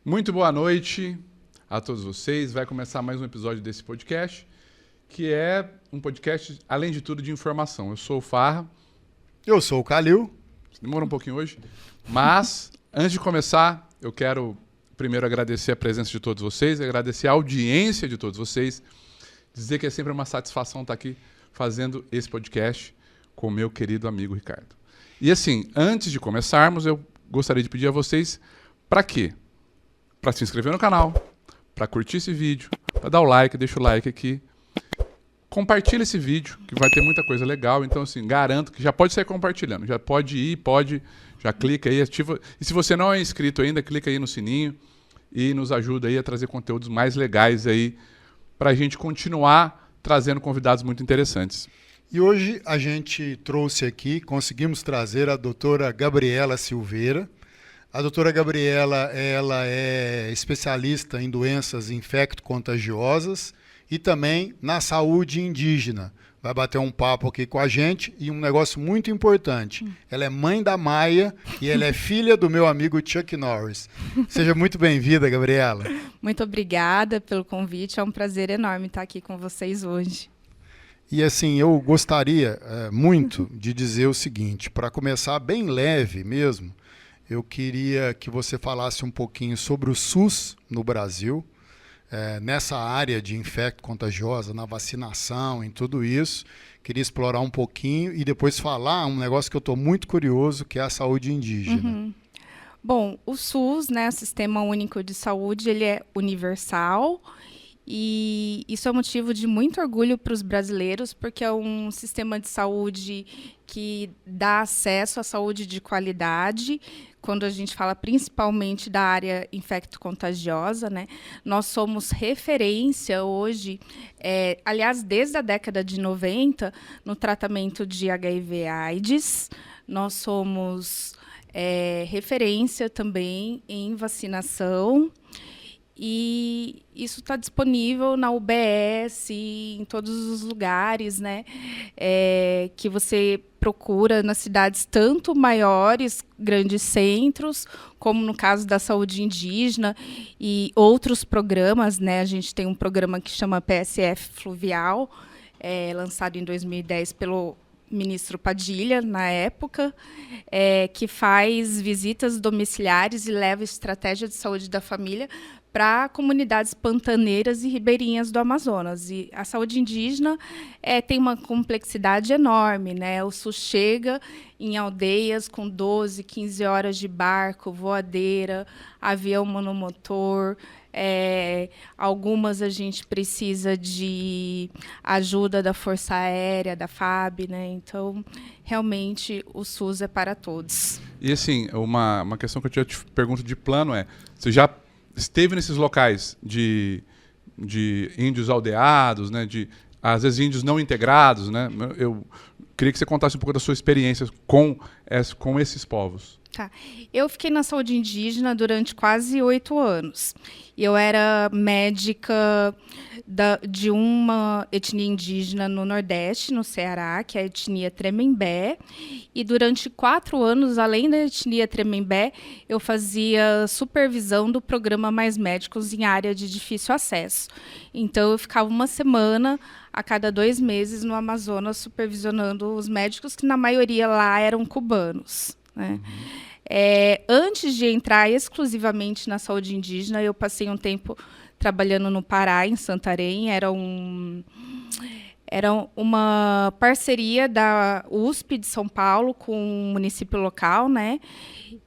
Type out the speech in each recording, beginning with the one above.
Muito boa noite a todos vocês. Vai começar mais um episódio desse podcast, que é um podcast, além de tudo, de informação. Eu sou o Farra. Eu sou o Calil. Demora um pouquinho hoje, mas antes de começar, eu quero primeiro agradecer a presença de todos vocês, agradecer a audiência de todos vocês, dizer que é sempre uma satisfação estar aqui fazendo esse podcast com o meu querido amigo Ricardo. E assim, antes de começarmos, eu gostaria de pedir a vocês para quê? Para se inscrever no canal, para curtir esse vídeo, para dar o like, deixa o like aqui. Compartilha esse vídeo, que vai ter muita coisa legal. Então, assim, garanto que já pode sair compartilhando. Já pode ir, já clica aí, ativa. E se você não é inscrito ainda, clica aí no sininho e nos ajuda aí a trazer conteúdos mais legais aí para a gente continuar trazendo convidados muito interessantes. E hoje a gente trouxe aqui, conseguimos trazer a doutora Gabriela Silveira. A doutora Gabriela, ela é especialista em doenças infecto-contagiosas e também na saúde indígena. Vai bater um papo aqui com a gente e um negócio muito importante. Ela é mãe da Maia e ela é filha do meu amigo Chuck Norris. Seja muito bem-vinda, Gabriela. Muito obrigada pelo convite. É um prazer enorme estar aqui com vocês hoje. E assim, eu gostaria muito de dizer o seguinte, para começar bem leve mesmo, eu queria que você falasse um pouquinho sobre o SUS no Brasil, nessa área de infecto-contagiosa, na vacinação, em tudo isso. Queria explorar um pouquinho e depois falar um negócio que eu estou muito curioso, que é a saúde indígena. Uhum. Bom, o SUS, né, o Sistema Único de Saúde, ele é universal e isso é motivo de muito orgulho para os brasileiros, porque é um sistema de saúde que dá acesso à saúde de qualidade. Quando a gente fala principalmente da área infecto-contagiosa, né? Nós somos referência hoje, aliás, desde a década de 90, no tratamento de HIV/AIDS. Nós somos referência também em vacinação. E isso está disponível na UBS, em todos os lugares, né, que você procura nas cidades tanto maiores, grandes centros, como no caso da saúde indígena e outros programas, né? A gente tem um programa que chama PSF Fluvial, lançado em 2010 pelo ministro Padilha, na época, que faz visitas domiciliares e leva estratégia de saúde da família para comunidades pantaneiras e ribeirinhas do Amazonas. E a saúde indígena tem uma complexidade enorme, né? O SUS chega em aldeias com 12, 15 horas de barco, voadeira, avião monomotor. Algumas a gente precisa de ajuda da Força Aérea, da FAB, né? Então, realmente, o SUS é para todos. E assim, uma questão que eu te pergunto de plano você já esteve nesses locais de índios aldeados, né, às vezes índios não integrados, né? Eu queria que você contasse um pouco da sua experiência com esses povos. Tá. Eu fiquei na saúde indígena durante quase 8 anos. Eu era médica de uma etnia indígena no Nordeste, no Ceará, que é a etnia Tremembé. E durante 4 anos, além da etnia Tremembé, eu fazia supervisão do programa Mais Médicos em área de difícil acesso. Então, eu ficava uma semana a cada 2 meses no Amazonas supervisionando os médicos, que na maioria lá eram cubanos, né? Antes de entrar exclusivamente na saúde indígena, eu passei um tempo trabalhando no Pará, em Santarém. Era uma parceria da USP de São Paulo com o município local, né?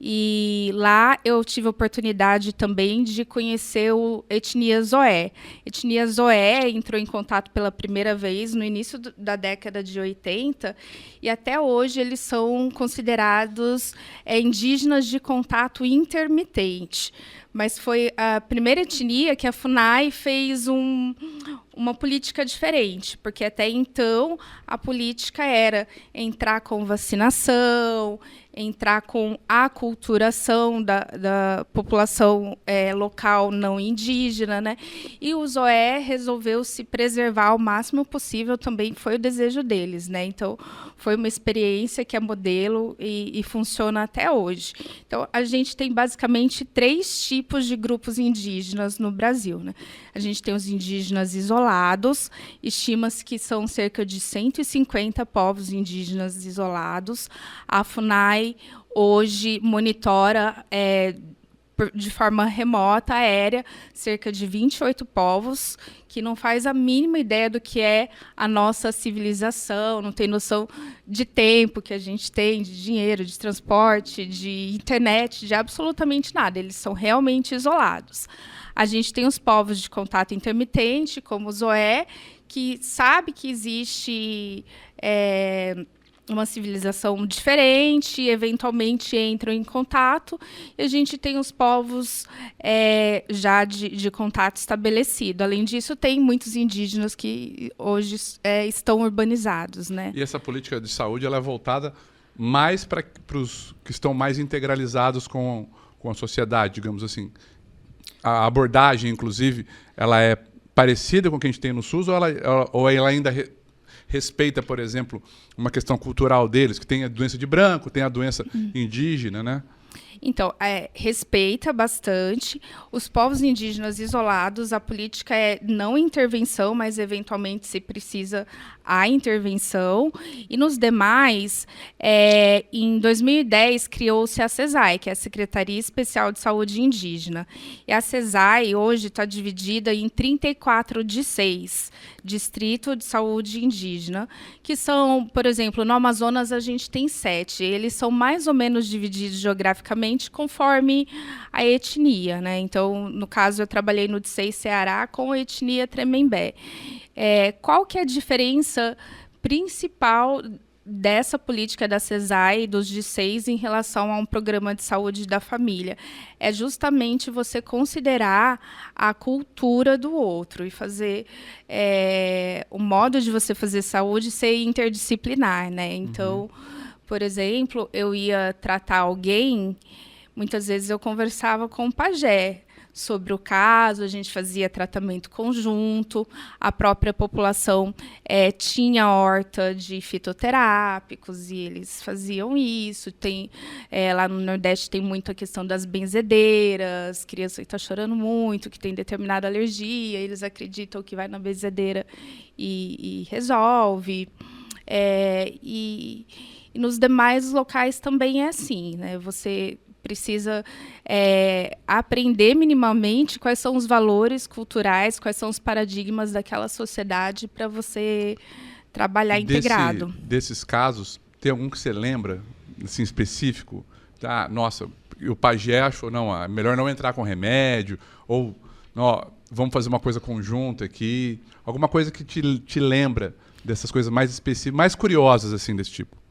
E lá eu tive a oportunidade também de conhecer o Etnia Zoé. Etnia Zoé entrou em contato pela primeira vez no início da década de 80 e até hoje eles são considerados indígenas de contato intermitente. Mas foi a primeira etnia que a FUNAI fez uma política diferente, porque até então a política era entrar com vacinação, entrar com a aculturação da população local não indígena, né? E o ZOE resolveu se preservar o máximo possível, também foi o desejo deles, né? Então, foi uma experiência que é modelo e funciona até hoje. Então, a gente tem basicamente 3 tipos de grupos indígenas no Brasil, né? A gente tem os indígenas isolados, estima-se que são cerca de 150 povos indígenas isolados. A FUNAI hoje monitora de forma remota, aérea, cerca de 28 povos, que não faz a mínima ideia do que é a nossa civilização, não tem noção de tempo que a gente tem, de dinheiro, de transporte, de internet, de absolutamente nada. Eles são realmente isolados. A gente tem os povos de contato intermitente, como o ZOE, que sabe que existe uma civilização diferente, eventualmente entram em contato, e a gente tem os povos já de contato estabelecido. Além disso, tem muitos indígenas que hoje estão urbanizados, né? E essa política de saúde ela é voltada mais para os que estão mais integralizados com a sociedade, digamos assim. A abordagem, inclusive, ela é parecida com o que a gente tem no SUS, ou ela ainda respeita, por exemplo, uma questão cultural deles, que tem a doença de branco, tem a doença indígena, né? Então, respeita bastante. Os povos indígenas isolados, a política é não intervenção, mas, eventualmente, se precisa, a intervenção. E, nos demais, em 2010, criou-se a CESAI, que é a Secretaria Especial de Saúde Indígena. E a CESAI, hoje, está dividida em 34 DISEIs, Distrito de Saúde Indígena, que são, por exemplo, no Amazonas, a gente tem 7. Eles são mais ou menos divididos geograficamente conforme a etnia, né? Então, no caso, eu trabalhei no DISEI Ceará com a etnia Tremembé. Qual que é a diferença principal dessa política da CESAI e dos DISEIs em relação a um programa de saúde da família? É justamente você considerar a cultura do outro e fazer o modo de você fazer saúde ser interdisciplinar, né? Então, por exemplo, eu ia tratar alguém, muitas vezes eu conversava com o pajé sobre o caso, a gente fazia tratamento conjunto, a própria população tinha horta de fitoterápicos e eles faziam isso. Lá no Nordeste tem muito a questão das benzedeiras, criança que está chorando muito, que tem determinada alergia, eles acreditam que vai na benzedeira e resolve. E nos demais locais também é assim, né? Você precisa aprender minimamente quais são os valores culturais, quais são os paradigmas daquela sociedade para você trabalhar integrado. Desses casos, tem algum que você lembra, assim, específico? Nossa, o pajé achou, não, é melhor não entrar com remédio, ou vamos fazer uma coisa conjunta aqui. Alguma coisa que te lembra dessas coisas mais específicas, mais curiosas, assim, desse tipo?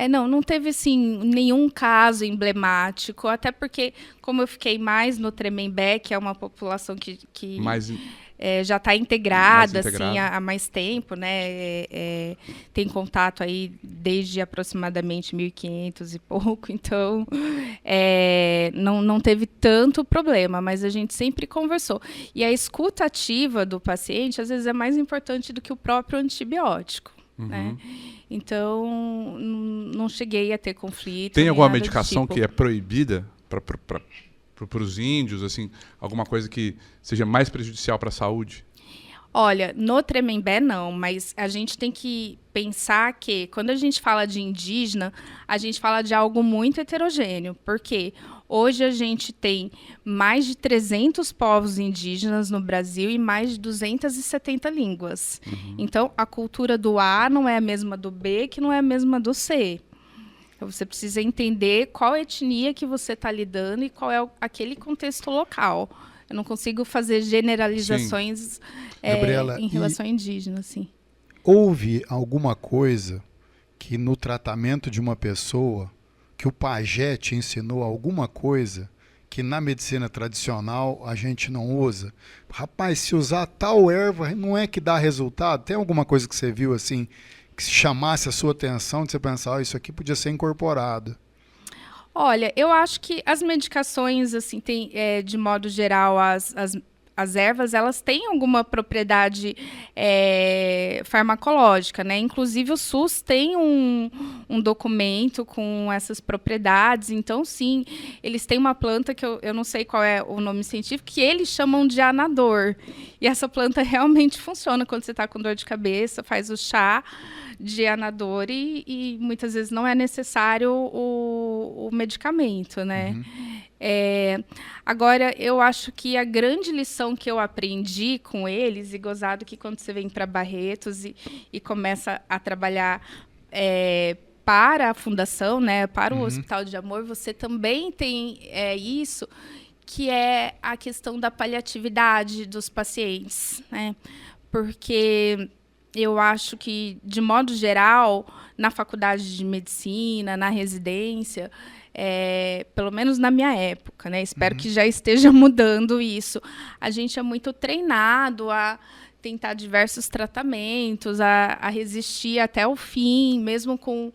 Não teve, assim, nenhum caso emblemático, até porque, como eu fiquei mais no Tremembé, que é uma população que já está integrada assim, há mais tempo, né? Tem contato aí desde aproximadamente 1500 e pouco, então não teve tanto problema, mas a gente sempre conversou. E a escuta ativa do paciente, às vezes, é mais importante do que o próprio antibiótico. Né? Então, não cheguei a ter conflito. Tem alguma medicação que é proibida para os índios, assim, alguma coisa que seja mais prejudicial para a saúde? Olha, no Tremembé não, mas a gente tem que pensar que, quando a gente fala de indígena, a gente fala de algo muito heterogêneo, porque hoje a gente tem mais de 300 povos indígenas no Brasil e mais de 270 línguas. Então, a cultura do A não é a mesma do B, que não é a mesma do C. Então, você precisa entender qual etnia que você está lidando e qual é aquele contexto local. Eu não consigo fazer generalizações Gabriela, em relação a indígena. Assim. Houve alguma coisa que no tratamento de uma pessoa, que o pajé te ensinou alguma coisa que na medicina tradicional a gente não usa? Rapaz, se usar tal erva, não é que dá resultado? Tem alguma coisa que você viu assim, que chamasse a sua atenção, de você pensar, isso aqui podia ser incorporado? Olha, eu acho que as medicações, assim, tem, de modo geral, as ervas, elas têm alguma propriedade farmacológica, né? Inclusive, o SUS tem um documento com essas propriedades. Então, sim, eles têm uma planta que eu não sei qual é o nome científico, que eles chamam de anador. E essa planta realmente funciona quando você está com dor de cabeça, faz o chá de anador e muitas vezes não é necessário o medicamento, né? Agora, eu acho que a grande lição que eu aprendi com eles, e gozado que quando você vem para Barretos e começa a trabalhar para a fundação, né, para o Hospital de Amor, você também tem isso, que é a questão da paliatividade dos pacientes, né? Porque eu acho que, de modo geral, na faculdade de medicina, na residência, pelo menos na minha época, né? Espero que já esteja mudando isso. A gente é muito treinado a tentar diversos tratamentos, a resistir até o fim, mesmo com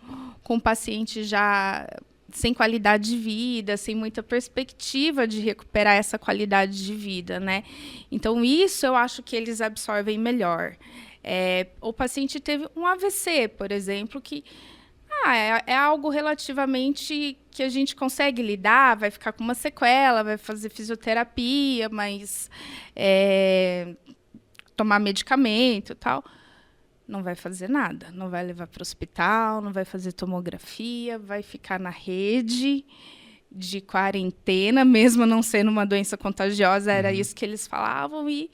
o paciente já sem qualidade de vida, sem muita perspectiva de recuperar essa qualidade de vida, né? Então, isso eu acho que eles absorvem melhor. O paciente teve um AVC, por exemplo, que é algo relativamente que a gente consegue lidar, vai ficar com uma sequela, vai fazer fisioterapia, mas tomar medicamento e tal, não vai fazer nada. Não vai levar para o hospital, não vai fazer tomografia, vai ficar na rede de quarentena, mesmo não sendo uma doença contagiosa, era isso que eles falavam, e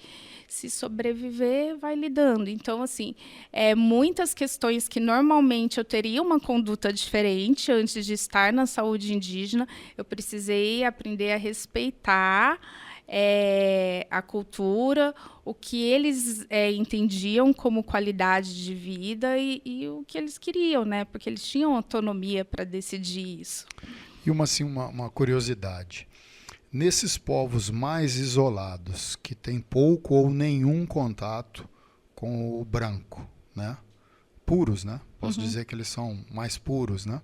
se sobreviver, vai lidando. Então, assim, muitas questões que normalmente eu teria uma conduta diferente antes de estar na saúde indígena, eu precisei aprender a respeitar a cultura, o que eles entendiam como qualidade de vida e o que eles queriam, né? Porque eles tinham autonomia para decidir isso. E uma curiosidade. Nesses povos mais isolados, que têm pouco ou nenhum contato com o branco, né? Puros, né? Posso dizer que eles são mais puros, né?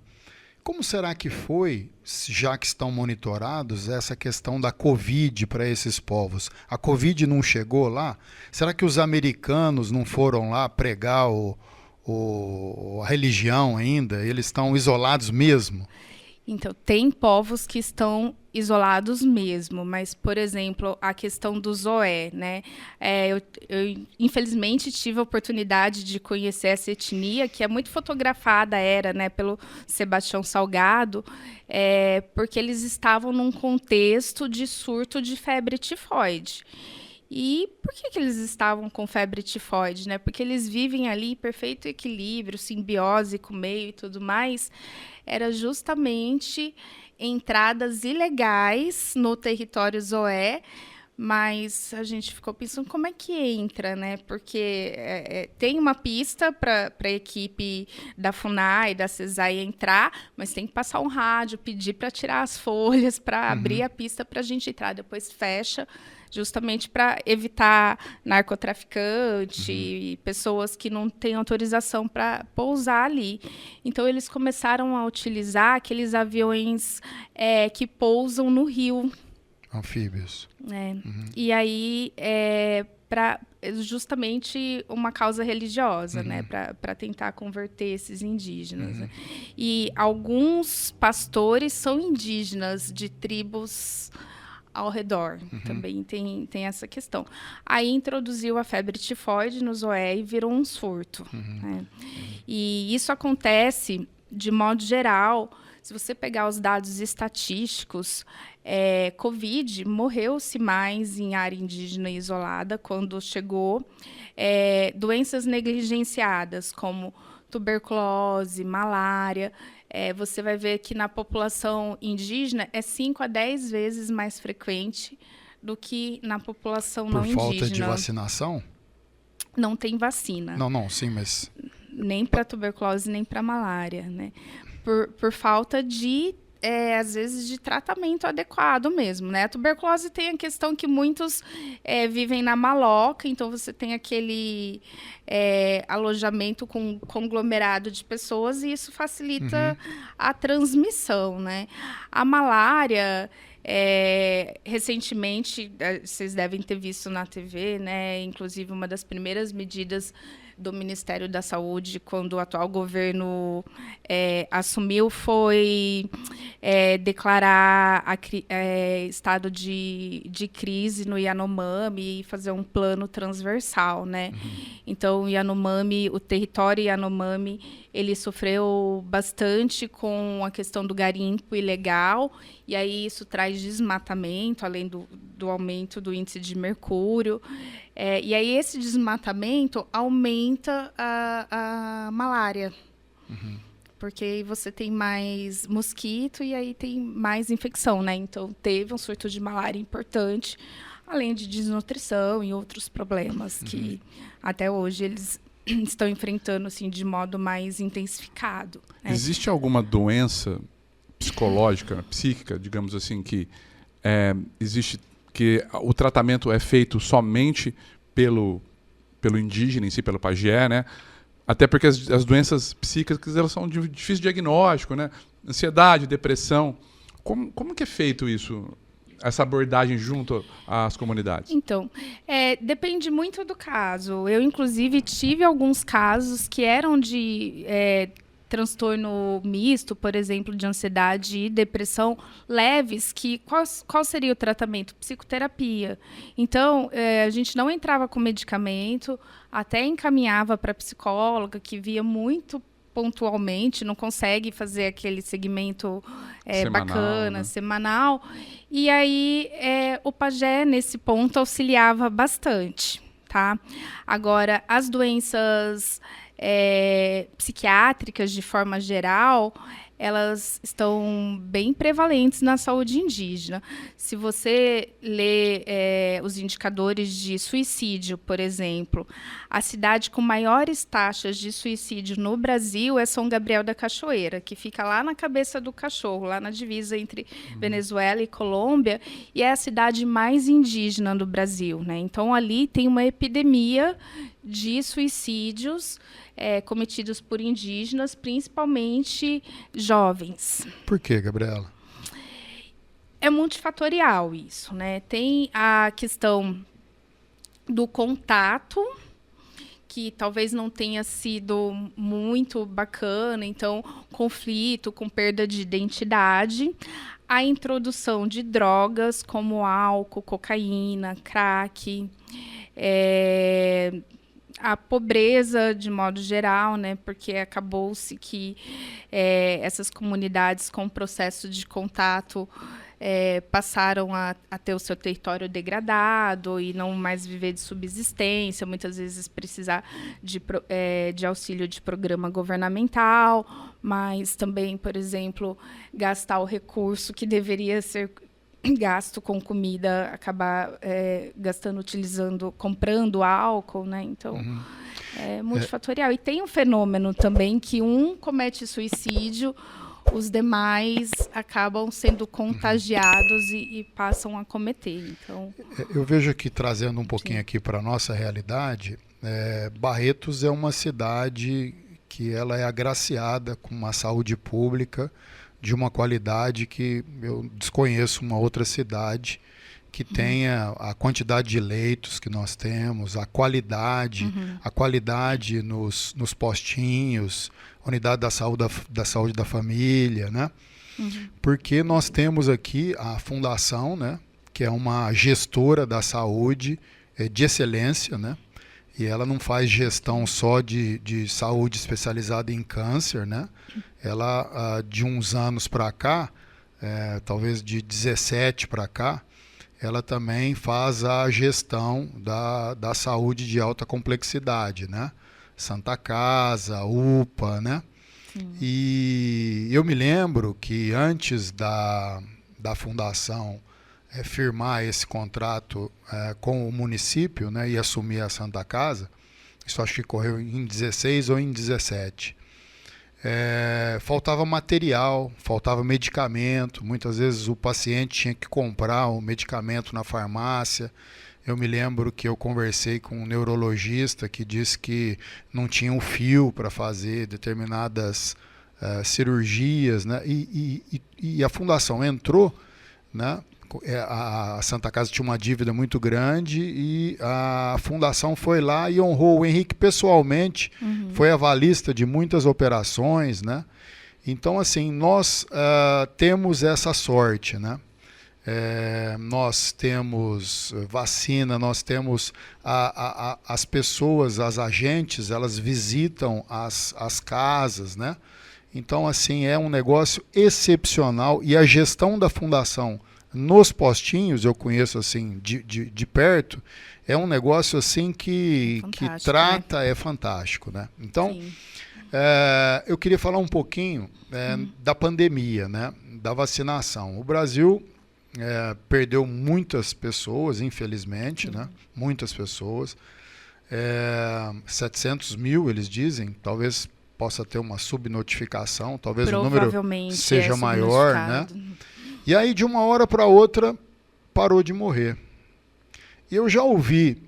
Como será que foi, já que estão monitorados, essa questão da Covid para esses povos? A Covid não chegou lá? Será que os americanos não foram lá pregar a religião ainda? Eles estão isolados mesmo? Então, tem povos que estão isolados mesmo, mas, por exemplo, a questão do Zoé, né? Eu, infelizmente, tive a oportunidade de conhecer essa etnia, que é muito fotografada, né, pelo Sebastião Salgado, porque eles estavam num contexto de surto de febre tifoide. E por que eles estavam com febre tifoide, né? Porque eles vivem ali em perfeito equilíbrio, simbiose com o meio e tudo mais. Era justamente entradas ilegais no território Zoé, mas a gente ficou pensando como é que entra, né? Porque tem uma pista para a equipe da FUNAI, da CESAI entrar, mas tem que passar um rádio, pedir para tirar as folhas, para abrir a pista para a gente entrar. Depois fecha, justamente para evitar narcotraficante e pessoas que não têm autorização para pousar ali. Então, eles começaram a utilizar aqueles aviões que pousam no rio. Anfíbios. E aí, para justamente uma causa religiosa, né, para tentar converter esses indígenas. Né? E alguns pastores são indígenas de tribos ao redor. Também tem essa questão. Aí introduziu a febre tifoide no Zoé e virou um surto. Né? E isso acontece, de modo geral, se você pegar os dados estatísticos, Covid morreu-se mais em área indígena isolada quando chegou. Doenças negligenciadas, como tuberculose, malária, você vai ver que na população indígena é 5 a 10 vezes mais frequente do que na população não indígena. Por falta de vacinação? Não tem vacina. Não, sim, mas... Nem para tuberculose, nem para malária, né? Por falta de às vezes, de tratamento adequado mesmo, né? A tuberculose tem a questão que muitos vivem na maloca, então você tem aquele alojamento com um conglomerado de pessoas e isso facilita a transmissão, né? A malária, recentemente, vocês devem ter visto na TV, né? Inclusive, uma das primeiras medidas do Ministério da Saúde, quando o atual governo assumiu, foi declarar estado de crise no Yanomami e fazer um plano transversal, né? Então, o território Yanomami, ele sofreu bastante com a questão do garimpo ilegal, e aí isso traz desmatamento, além do aumento do índice de mercúrio. E aí esse desmatamento aumenta a malária. Porque aí você tem mais mosquito e aí tem mais infecção, né? Então, teve um surto de malária importante, além de desnutrição e outros problemas que até hoje eles estão enfrentando assim, de modo mais intensificado. Né? Existe alguma doença psicológica, psíquica, digamos assim, que existe que o tratamento é feito somente pelo indígena em si, pelo pajé, né? Até porque as doenças psíquicas elas são de difícil diagnóstico, né? Ansiedade, depressão. Como que é feito isso, essa abordagem junto às comunidades? Então, depende muito do caso. Eu, inclusive, tive alguns casos que eram de transtorno misto, por exemplo, de ansiedade e depressão leves, qual seria o tratamento? Psicoterapia. Então, a gente não entrava com medicamento, até encaminhava para a psicóloga, que via muito pontualmente, não consegue fazer aquele segmento semanal, bacana, né? semanal. E aí, o pajé, nesse ponto, auxiliava bastante. Tá? Agora, as doenças psiquiátricas, de forma geral, elas estão bem prevalentes na saúde indígena. Se você lê os indicadores de suicídio, por exemplo, a cidade com maiores taxas de suicídio no Brasil é São Gabriel da Cachoeira, que fica lá na cabeça do cachorro, lá na divisa entre Venezuela e Colômbia, e é a cidade mais indígena do Brasil, né? Então, ali tem uma epidemia de suicídios cometidos por indígenas, principalmente jovens. Por quê, Gabriela? É multifatorial isso, né? Tem a questão do contato, que talvez não tenha sido muito bacana, então, conflito com perda de identidade, a introdução de drogas como álcool, cocaína, crack, a pobreza, de modo geral, né? Porque acabou-se que essas comunidades com processo de contato passaram a ter o seu território degradado e não mais viver de subsistência, muitas vezes precisar de auxílio de programa governamental, mas também, por exemplo, gastar o recurso que deveria ser gasto com comida, acabar comprando álcool, né? Então, é multifatorial. E tem um fenômeno também que um comete suicídio, os demais acabam sendo contagiados e passam a cometer. Então, eu vejo aqui, trazendo um pouquinho aqui para a nossa realidade, Barretos é uma cidade que ela é agraciada com uma saúde pública de uma qualidade que eu desconheço uma outra cidade que tenha a quantidade de leitos que nós temos, a qualidade nos postinhos, unidade da saúde da família, né? Porque nós temos aqui a fundação, né, que é uma gestora da saúde de excelência, né? E ela não faz gestão só de saúde especializada em câncer, né? Ela, de uns anos para cá, talvez de 17 para cá, ela também faz a gestão da saúde de alta complexidade, né? Santa Casa, UPA, né? E eu me lembro que antes da fundação firmar esse contrato com o município, né, e assumir a Santa Casa, isso acho que correu em 16 ou em 17. faltava material, faltava medicamento. Muitas vezes o paciente tinha que comprar o medicamento na farmácia. Eu me lembro que eu conversei com um neurologista que disse que não tinha um fio para fazer determinadas cirurgias, né? E a fundação entrou, né? A Santa Casa tinha uma dívida muito grande e a fundação foi lá e honrou o Henrique pessoalmente, foi avalista de muitas operações, né? Então, assim, nós temos essa sorte, né? Nós temos vacina, nós temos as pessoas, as agentes, elas visitam as casas, né? Então, assim, é um negócio excepcional e a gestão da fundação nos postinhos, eu conheço assim de perto, é um negócio assim que trata, né? É fantástico, né? Então, eu queria falar um pouquinho da pandemia, né? Da vacinação. O Brasil perdeu muitas pessoas, infelizmente, né? Muitas pessoas. 700 mil, eles dizem, talvez possa ter uma subnotificação, talvez o número seja maior, né? E aí, de uma hora para outra, parou de morrer. E eu já ouvi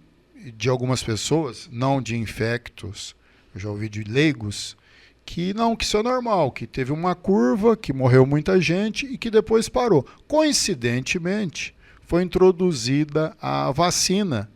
de algumas pessoas, não de infectos, eu já ouvi de leigos, que isso é normal, que teve uma curva, que morreu muita gente e que depois parou. Coincidentemente, foi introduzida a vacina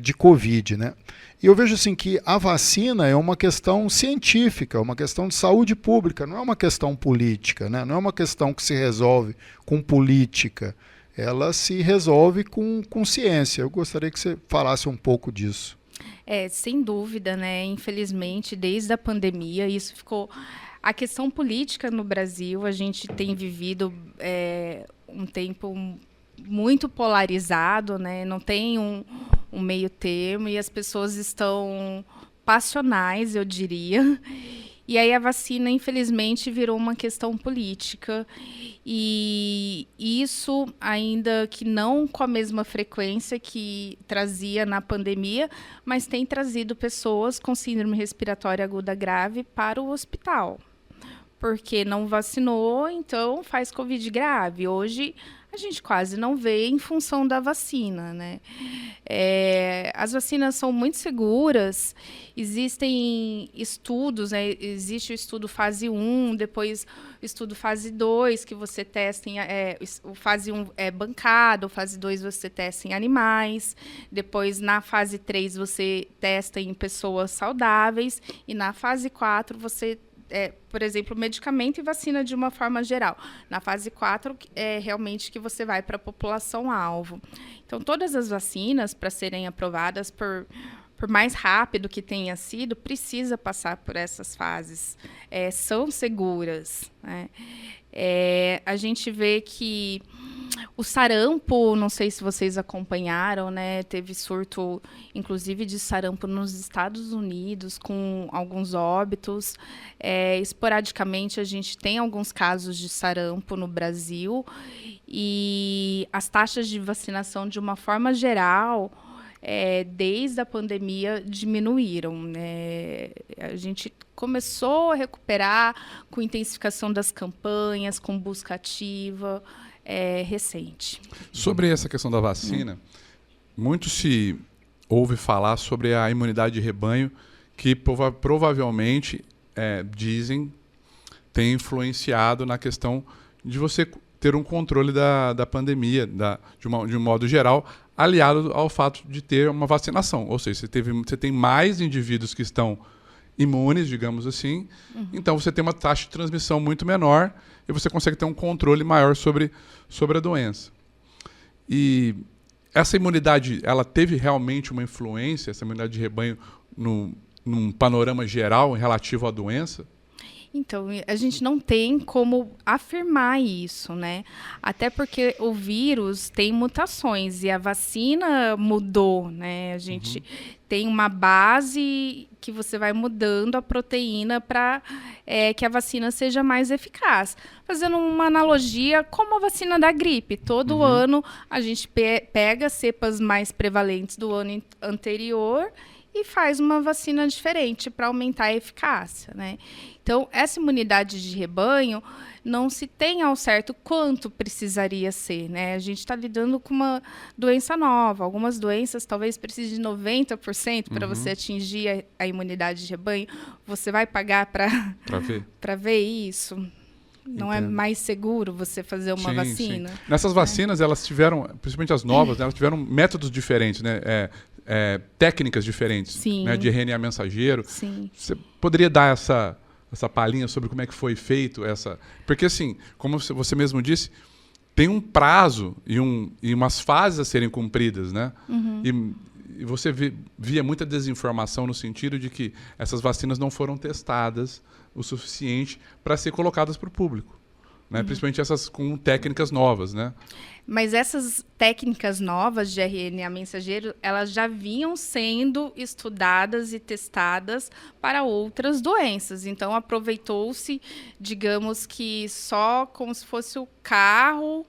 de Covid, né? E eu vejo assim que a vacina é uma questão científica, uma questão de saúde pública, não é uma questão política, né? Não é uma questão que se resolve com política, ela se resolve com ciência. Eu gostaria que você falasse um pouco disso. Sem dúvida, né? Infelizmente, desde a pandemia, isso ficou... A questão política no Brasil, a gente tem vivido um tempo muito polarizado, né? Não tem um meio termo e as pessoas estão passionais, eu diria. E aí a vacina, infelizmente, virou uma questão política. E isso, ainda que não com a mesma frequência que trazia na pandemia, mas tem trazido pessoas com síndrome respiratória aguda grave para o hospital. Porque não vacinou, então faz Covid grave. Hoje a gente quase não vê em função da vacina, né? As vacinas são muito seguras, existem estudos, né? Existe o estudo fase 1, depois o estudo fase 2, que você testa o fase 1 é bancado, o fase 2 você testa em animais, depois na fase 3 você testa em pessoas saudáveis, e na fase 4 você por exemplo, medicamento e vacina de uma forma geral. Na fase 4, é realmente que você vai para a população-alvo. Então, todas as vacinas, para serem aprovadas, por mais rápido que tenha sido, precisa passar por essas fases. São seguras, né? A gente vê que o sarampo, não sei se vocês acompanharam, né? Teve surto, inclusive, de sarampo nos Estados Unidos, com alguns óbitos. Esporadicamente, a gente tem alguns casos de sarampo no Brasil. E as taxas de vacinação, de uma forma geral, desde a pandemia, diminuíram, né? A gente começou a recuperar com intensificação das campanhas, com busca ativa, recente. Sobre essa questão da vacina, muito se ouve falar sobre a imunidade de rebanho, que provavelmente, dizem, tem influenciado na questão de você ter um controle da pandemia, de um modo geral, aliado ao fato de ter uma vacinação. Ou seja, você tem mais indivíduos que estão imunes, digamos assim, então você tem uma taxa de transmissão muito menor e você consegue ter um controle maior sobre a doença. E essa imunidade, ela teve realmente uma influência, essa imunidade de rebanho, num panorama geral relativo à doença? Então, a gente não tem como afirmar isso, né? Até porque o vírus tem mutações e a vacina mudou, né? A gente tem uma base que você vai mudando a proteína para que a vacina seja mais eficaz. Fazendo uma analogia, como a vacina da gripe. Todo ano a gente pega cepas mais prevalentes do ano anterior e faz uma vacina diferente para aumentar a eficácia, né? Então, essa imunidade de rebanho não se tem ao certo quanto precisaria ser, né? A gente está lidando com uma doença nova. Algumas doenças talvez precisem de 90% para você atingir a imunidade de rebanho. Você vai pagar para ver isso? Não é mais seguro você fazer uma vacina? Sim. Nessas vacinas, elas tiveram, principalmente as novas, né, elas tiveram métodos diferentes, né? Técnicas diferentes, né, de RNA mensageiro. Sim. Você poderia dar essa palhinha sobre como é que foi feito essa... Porque, assim, como você mesmo disse, tem um prazo e umas fases a serem cumpridas, né? E você via muita desinformação no sentido de que essas vacinas não foram testadas o suficiente para ser colocadas para o público, né? Principalmente essas com técnicas novas, né? Mas essas técnicas novas de RNA mensageiro, elas já vinham sendo estudadas e testadas para outras doenças. Então, aproveitou-se, digamos que só como se fosse o carro,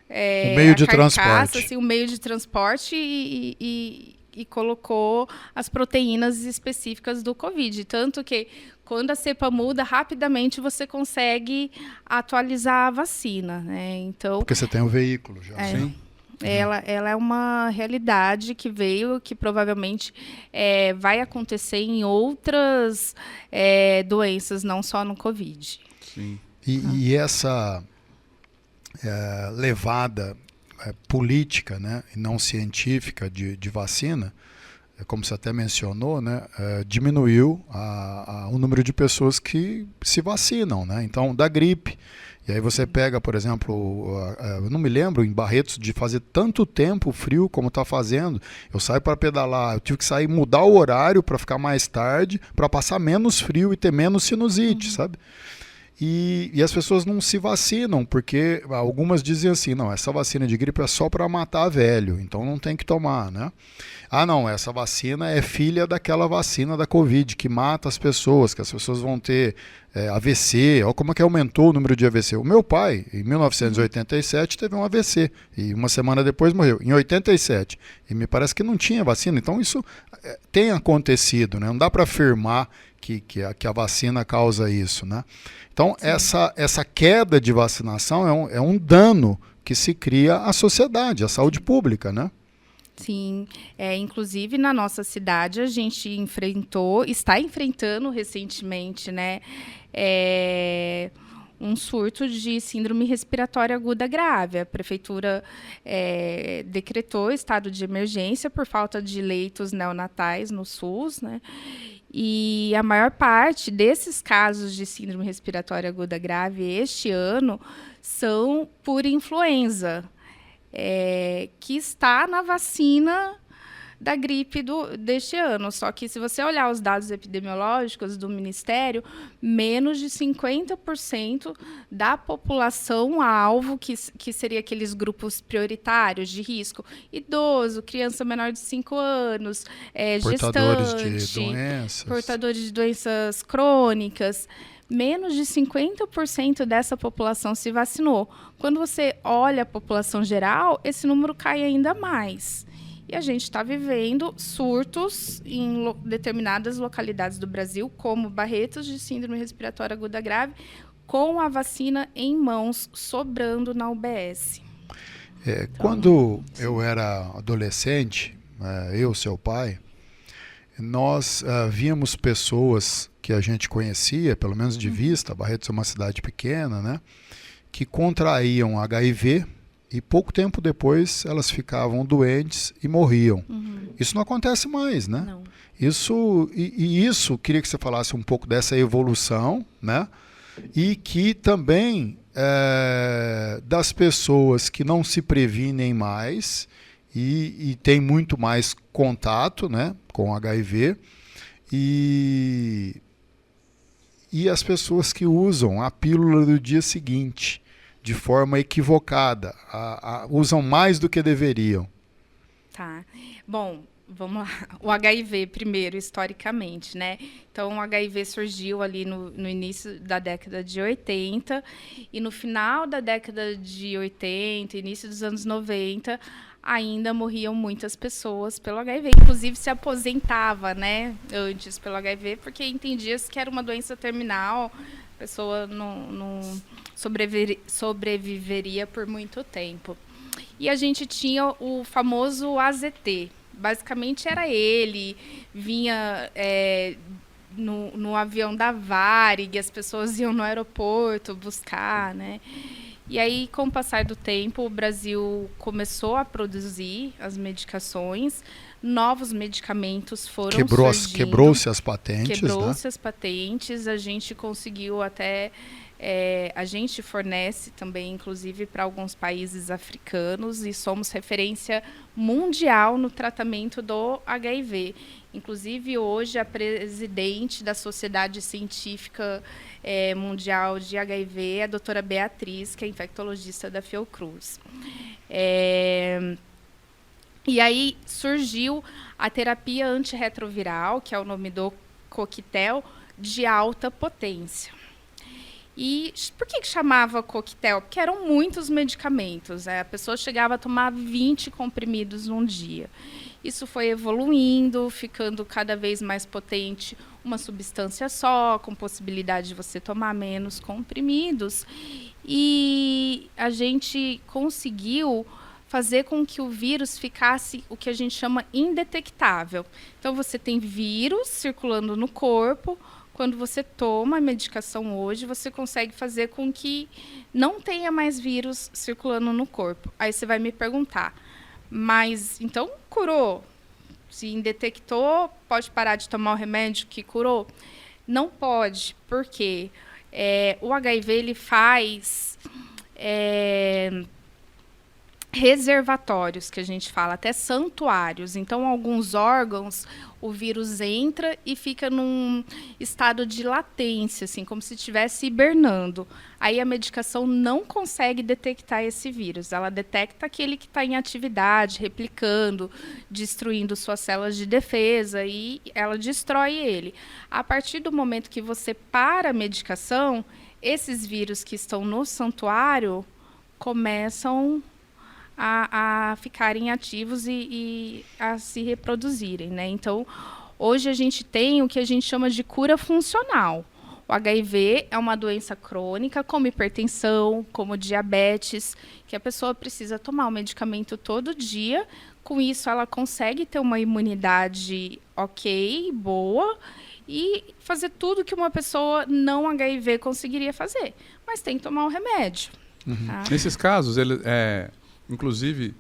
o meio de transporte. Assim, o meio de transporte e colocou as proteínas específicas do Covid. Tanto que, quando a cepa muda, rapidamente você consegue atualizar a vacina, né? Então, porque você tem o veículo já. Sim. Ela é uma realidade que veio, que provavelmente vai acontecer em outras doenças, não só no Covid. Sim. E essa levada política, né, e não científica de vacina, como você até mencionou, né, diminuiu o número de pessoas que se vacinam, né? Então, da gripe. E aí você pega, por exemplo, eu não me lembro em Barretos de fazer tanto tempo frio como está fazendo. Eu saio para pedalar, eu tive que sair, mudar o horário para ficar mais tarde, para passar menos frio e ter menos sinusite, sabe? E as pessoas não se vacinam, porque algumas dizem assim, não, essa vacina de gripe é só para matar velho, então não tem que tomar, né? Ah, não, essa vacina é filha daquela vacina da Covid, que mata as pessoas, que as pessoas vão ter AVC, olha como é que aumentou o número de AVC. O meu pai, em 1987, teve um AVC, e uma semana depois morreu, em 87, e me parece que não tinha vacina, então isso tem acontecido, né? Não dá para afirmar que a vacina causa isso, né? Então, essa queda de vacinação é um dano que se cria à sociedade, à saúde pública, né? Sim, inclusive na nossa cidade a gente está enfrentando recentemente, né, um surto de síndrome respiratória aguda grave. A prefeitura decretou estado de emergência por falta de leitos neonatais no SUS, né? E a maior parte desses casos de síndrome respiratória aguda grave este ano são por influenza, que está na vacina da gripe deste ano. Só que, se você olhar os dados epidemiológicos do Ministério, menos de 50% da população-alvo, que seria aqueles grupos prioritários de risco, idoso, criança menor de 5 anos, portadores de doenças crônicas, menos de 50% dessa população se vacinou. Quando você olha a população geral, esse número cai ainda mais. E a gente está vivendo surtos em determinadas localidades do Brasil, como Barretos, de síndrome respiratória aguda grave, com a vacina em mãos, sobrando na UBS. Quando eu era adolescente, eu, seu pai, nós víamos pessoas que a gente conhecia, pelo menos de vista, Barretos é uma cidade pequena, né, que contraíam HIV e pouco tempo depois elas ficavam doentes e morriam. Isso não acontece mais, né? Não. Isso, queria que você falasse um pouco dessa evolução, né? E que também das pessoas que não se previnem mais e têm muito mais contato, né, com HIV, e as pessoas que usam a pílula do dia seguinte de forma equivocada, usam mais do que deveriam. Tá. Bom, vamos lá. O HIV primeiro, historicamente, né? Então, o HIV surgiu ali no início da década de 80 e no final da década de 80, início dos anos 90, ainda morriam muitas pessoas pelo HIV. Inclusive, se aposentava, né, antes pelo HIV, porque entendia-se que era uma doença terminal, a pessoa não sobreviveria por muito tempo. E a gente tinha o famoso AZT. Basicamente, era ele, vinha no avião da Varig, as pessoas iam no aeroporto buscar, né? E aí, com o passar do tempo, o Brasil começou a produzir as medicações, novos medicamentos foram surgindo. Quebrou-se as patentes, Quebrou-se, né? as patentes, a gente conseguiu até... a gente fornece também, inclusive, para alguns países africanos e somos referência mundial no tratamento do HIV. Inclusive, hoje, a presidente da Sociedade Científica Mundial de HIV é a doutora Beatriz, que é infectologista da Fiocruz. E aí surgiu a terapia antirretroviral, que é o nome do coquetel, de alta potência. E por que chamava coquetel? Porque eram muitos medicamentos. A pessoa chegava a tomar 20 comprimidos num dia. Isso foi evoluindo, ficando cada vez mais potente, uma substância só, com possibilidade de você tomar menos comprimidos. E a gente conseguiu fazer com que o vírus ficasse o que a gente chama indetectável. Então, você tem vírus circulando no corpo. Quando você toma a medicação hoje, você consegue fazer com que não tenha mais vírus circulando no corpo. Aí você vai me perguntar, mas então curou? Se indetectou, pode parar de tomar o remédio que curou? Não pode, porque o HIV ele faz reservatórios, que a gente fala, até santuários. Então, alguns órgãos, o vírus entra e fica num estado de latência, assim, como se estivesse hibernando. Aí a medicação não consegue detectar esse vírus. Ela detecta aquele que está em atividade, replicando, destruindo suas células de defesa, e ela destrói ele. A partir do momento que você para a medicação, esses vírus que estão no santuário começam a ficarem ativos e a se reproduzirem, né? Então, hoje a gente tem o que a gente chama de cura funcional. O HIV é uma doença crônica, como hipertensão, como diabetes, que a pessoa precisa tomar o medicamento todo dia. Com isso, ela consegue ter uma imunidade ok, boa, e fazer tudo que uma pessoa não HIV conseguiria fazer. Mas tem que tomar o remédio. Tá? Nesses casos, inclusive,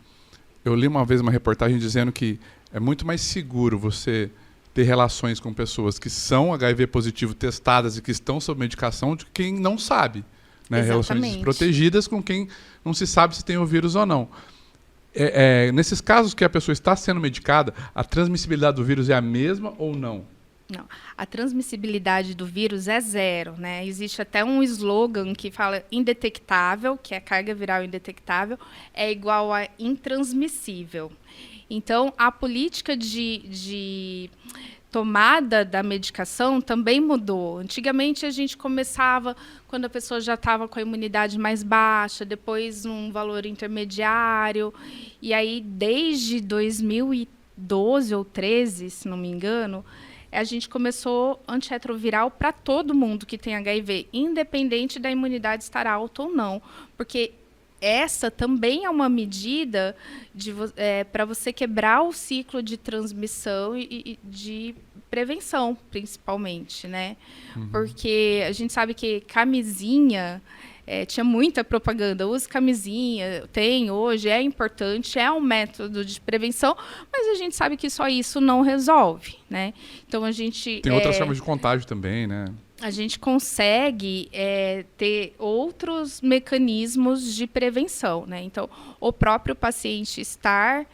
eu li uma vez uma reportagem dizendo que é muito mais seguro você ter relações com pessoas que são HIV positivo testadas e que estão sob medicação do que quem não sabe. Né? Relações desprotegidas com quem não se sabe se tem o vírus ou não. Nesses casos que a pessoa está sendo medicada, a transmissibilidade do vírus é a mesma ou não? Não, a transmissibilidade do vírus é zero, né? Existe até um slogan que fala indetectável, que é carga viral indetectável, é igual a intransmissível. Então, a política de tomada da medicação também mudou. Antigamente, a gente começava quando a pessoa já estava com a imunidade mais baixa, depois um valor intermediário, e aí, desde 2012 ou 2013, se não me engano, a gente começou antirretroviral para todo mundo que tem HIV, independente da imunidade estar alta ou não. Porque essa também é uma medida para você quebrar o ciclo de transmissão e de prevenção, principalmente, né? Porque a gente sabe que camisinha... tinha muita propaganda, use camisinha, tem hoje, é importante, é um método de prevenção, mas a gente sabe que só isso não resolve, né? Então a gente... Tem outras formas de contágio também, né? A gente consegue ter outros mecanismos de prevenção, né? Então, o próprio paciente estar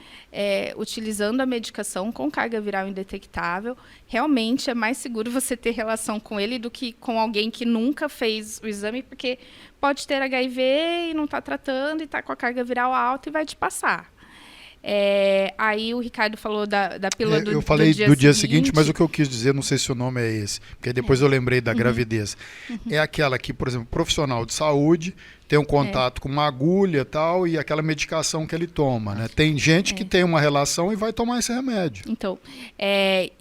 utilizando a medicação com carga viral indetectável, realmente é mais seguro você ter relação com ele do que com alguém que nunca fez o exame, porque pode ter HIV e não está tratando e está com a carga viral alta e vai te passar. Aí o Ricardo falou da pílula do dia seguinte. Eu falei do dia seguinte, mas o que eu quis dizer, não sei se o nome é esse, porque depois eu lembrei da gravidez. É aquela que, por exemplo, profissional de saúde tem um contato com uma agulha e tal, e aquela medicação que ele toma, né? Tem gente que tem uma relação e vai tomar esse remédio. Então,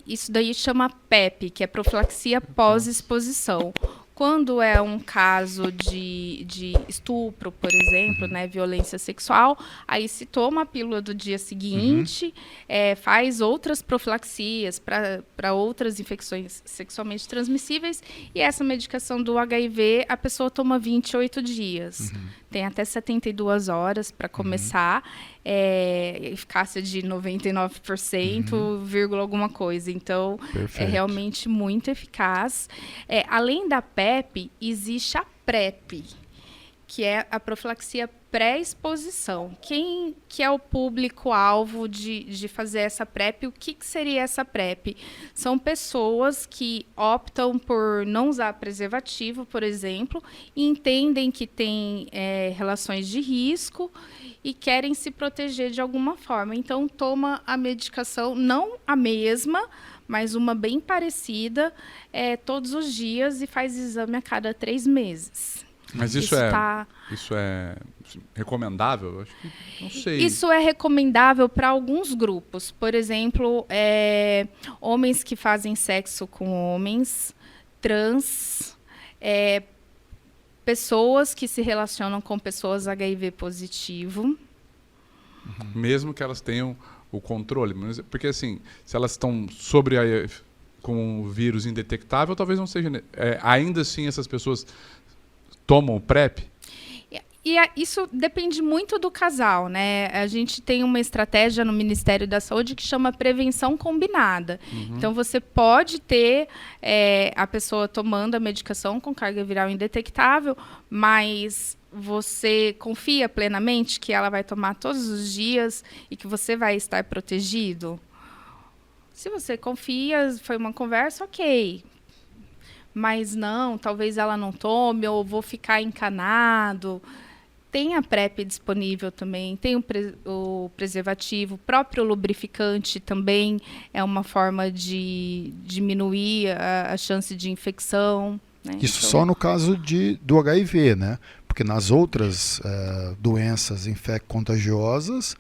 isso daí chama PEP, que é profilaxia pós-exposição. Quando é um caso de estupro, por exemplo, né, violência sexual, aí se toma a pílula do dia seguinte, faz outras profilaxias para outras infecções sexualmente transmissíveis, e essa medicação do HIV a pessoa toma 28 dias. Tem até 72 horas para começar, eficácia de 99%, vírgula alguma coisa. Então, Perfeito. é realmente muito eficaz. Além da PEP, existe a PrEP, que é a profilaxia pré-exposição. Quem que é o público-alvo de fazer essa PrEP? O que seria essa PrEP? São pessoas que optam por não usar preservativo, por exemplo, e entendem que têm relações de risco e querem se proteger de alguma forma. Então, toma a medicação, não a mesma, mas uma bem parecida, todos os dias, e faz exame a cada 3 meses. Mas isso é recomendável? Acho que não sei. Isso é recomendável para alguns grupos. Por exemplo, homens que fazem sexo com homens, trans, pessoas que se relacionam com pessoas HIV positivo. Mesmo que elas tenham o controle. Porque, assim, se elas estão com o vírus indetectável, talvez não seja... ainda assim, essas pessoas tomam o PrEP? Isso depende muito do casal, né? A gente tem uma estratégia no Ministério da Saúde que chama prevenção combinada. Então, você pode ter a pessoa tomando a medicação com carga viral indetectável, mas você confia plenamente que ela vai tomar todos os dias e que você vai estar protegido? Se você confia, foi uma conversa, ok. Mas não, talvez ela não tome, ou vou ficar encanado. Tem a PrEP disponível também, tem o preservativo, o próprio lubrificante também é uma forma de diminuir a chance de infecção. Né? Isso então, só no caso do HIV, né? Porque nas outras doenças infecto-contagiosas,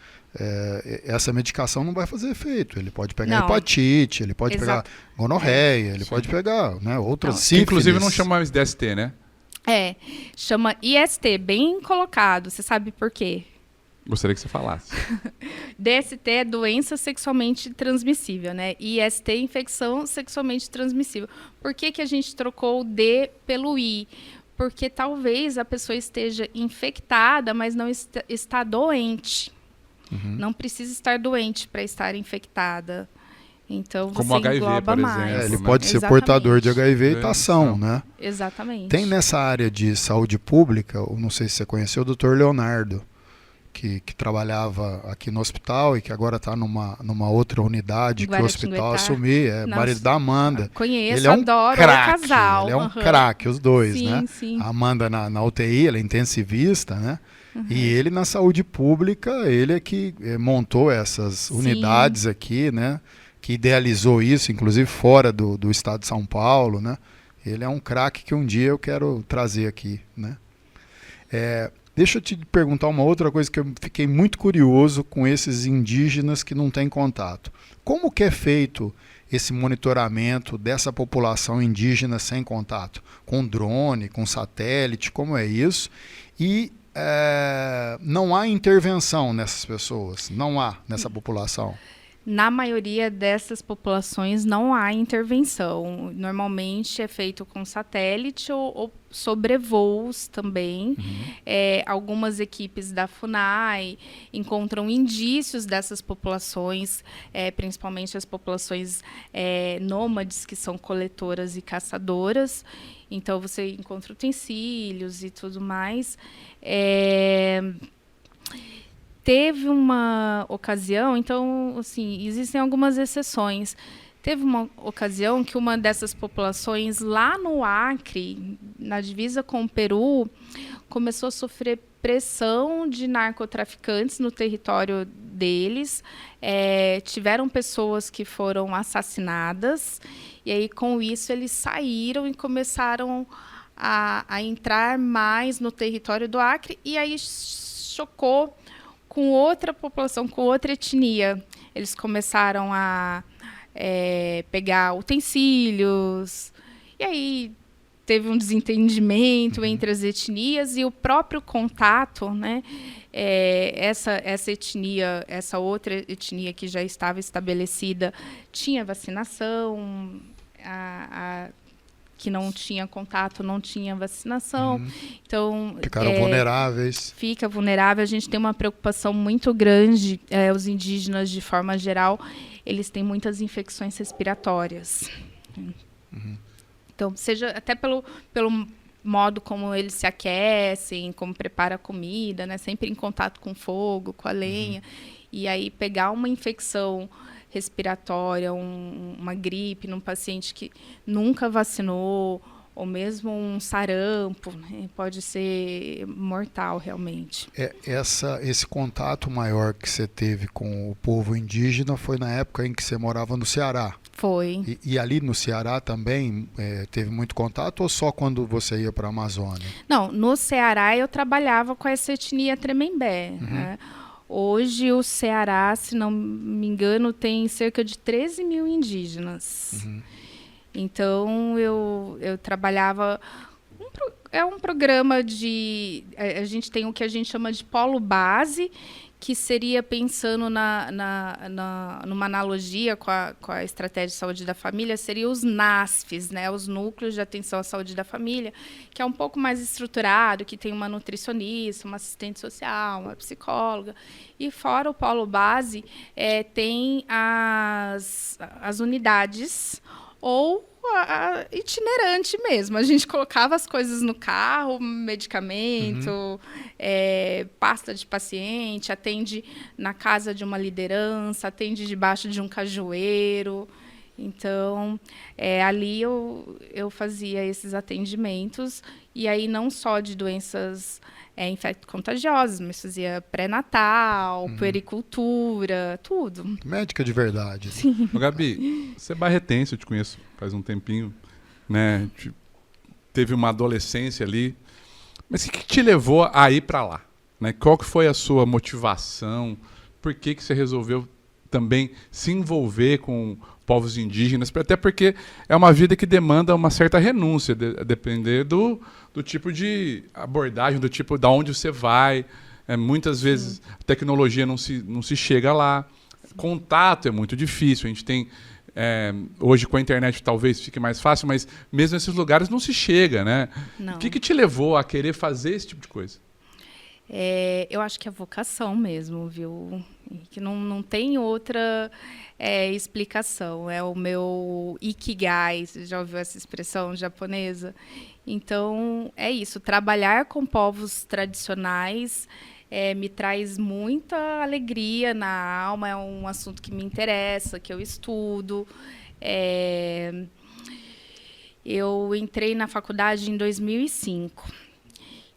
essa medicação não vai fazer efeito. Ele pode pegar hepatite, ele pode pegar gonorreia, ele pode pegar, né, outras sífilis. Inclusive não chama mais DST, né? Chama IST, bem colocado. Você sabe por quê? Gostaria que você falasse. DST é doença sexualmente transmissível, né? IST, infecção sexualmente transmissível. Por que a gente trocou o D pelo I? Porque talvez a pessoa esteja infectada, mas não está doente. Não precisa estar doente para estar infectada. Então, você como HIV, engloba por mais. exemplo. Ele pode ser portador de HIV e tá são, né? Exatamente. Tem nessa área de saúde pública, não sei se você conheceu, o Dr. Leonardo, que trabalhava aqui no hospital e que agora está numa outra unidade que o hospital assumiu, marido da Amanda. Conheço, ele é um adoro craque, o casal. Ele é um craque, os dois, sim, né? Sim. A Amanda na UTI, ela é intensivista, né? E ele na saúde pública, ele é que montou essas unidades aqui, né? Que idealizou isso, inclusive fora do estado de São Paulo, né? Ele é um craque que um dia eu quero trazer aqui, né? Deixa eu te perguntar uma outra coisa que eu fiquei muito curioso com esses indígenas que não têm contato. Como que é feito esse monitoramento dessa população indígena sem contato? Com drone, com satélite, como é isso? E não há intervenção nessas pessoas, não há nessa população. Na maioria dessas populações não há intervenção. Normalmente é feito com satélite ou sobrevoos também. Algumas equipes da FUNAI encontram indícios dessas populações, principalmente as populações nômades, que são coletoras e caçadoras. Então, você encontra utensílios e tudo mais. Teve uma ocasião, então, assim, existem algumas exceções. Teve uma ocasião que uma dessas populações, lá no Acre, na divisa com o Peru, começou a sofrer pressão de narcotraficantes no território deles. Tiveram pessoas que foram assassinadas, e aí, com isso, eles saíram e começaram a entrar mais no território do Acre, e aí chocou com outra população, com outra etnia. Eles começaram a pegar utensílios, e aí teve um desentendimento entre as etnias, e o próprio contato, né? Essa etnia, essa outra etnia que já estava estabelecida, tinha vacinação, que não tinha contato, não tinha vacinação. Então, ficaram vulneráveis. Fica vulnerável. A gente tem uma preocupação muito grande. Os indígenas, de forma geral, eles têm muitas infecções respiratórias. Então, seja até pelo modo como eles se aquecem, como prepara a comida, né? Sempre em contato com fogo, com a lenha. E aí pegar uma infecção respiratória, uma gripe num paciente que nunca vacinou, ou mesmo um sarampo, né? Pode ser mortal, realmente. Esse contato maior que você teve com o povo indígena foi na época em que você morava no Ceará? Foi. E ali no Ceará também teve muito contato, ou só quando você ia para a Amazônia? Não, no Ceará eu trabalhava com essa etnia Tremembé, né? Hoje o Ceará, se não me engano, tem cerca de 13 mil indígenas. Então eu trabalhava... É um programa de... A gente tem o que a gente chama de polo base, que seria pensando numa analogia com a estratégia de saúde da família, seria os NASFs, né, os Núcleos de Atenção à Saúde da Família, que é um pouco mais estruturado, que tem uma nutricionista, uma assistente social, uma psicóloga. E fora o polo base, tem as unidades ou itinerante mesmo. A gente colocava as coisas no carro, medicamento, pasta de paciente, atende na casa de uma liderança, atende debaixo de um cajueiro. Então, ali eu fazia esses atendimentos, e aí não só de doenças infecto-contagiosas, mas fazia pré-natal, puericultura, tudo. Médica de verdade. Sim. Ô, Gabi, você é barretense, eu te conheço faz um tempinho, né? Teve uma adolescência ali, mas o que te levou a ir para lá? Né? Qual que foi a sua motivação? Por que você resolveu também se envolver com povos indígenas? Até porque é uma vida que demanda uma certa renúncia, a depender do tipo de abordagem, do tipo de onde você vai. Muitas vezes a tecnologia não se chega lá. Contato é muito difícil. A gente tem... hoje com a internet talvez fique mais fácil, mas mesmo nesses lugares não se chega, né? Não. O que te levou a querer fazer esse tipo de coisa? Eu acho que é vocação mesmo, viu? Que não tem outra explicação. É o meu ikigai, você já ouviu essa expressão japonesa? Então, é isso. Trabalhar com povos tradicionais me traz muita alegria na alma, é um assunto que me interessa, que eu estudo. Eu entrei na faculdade em 2005.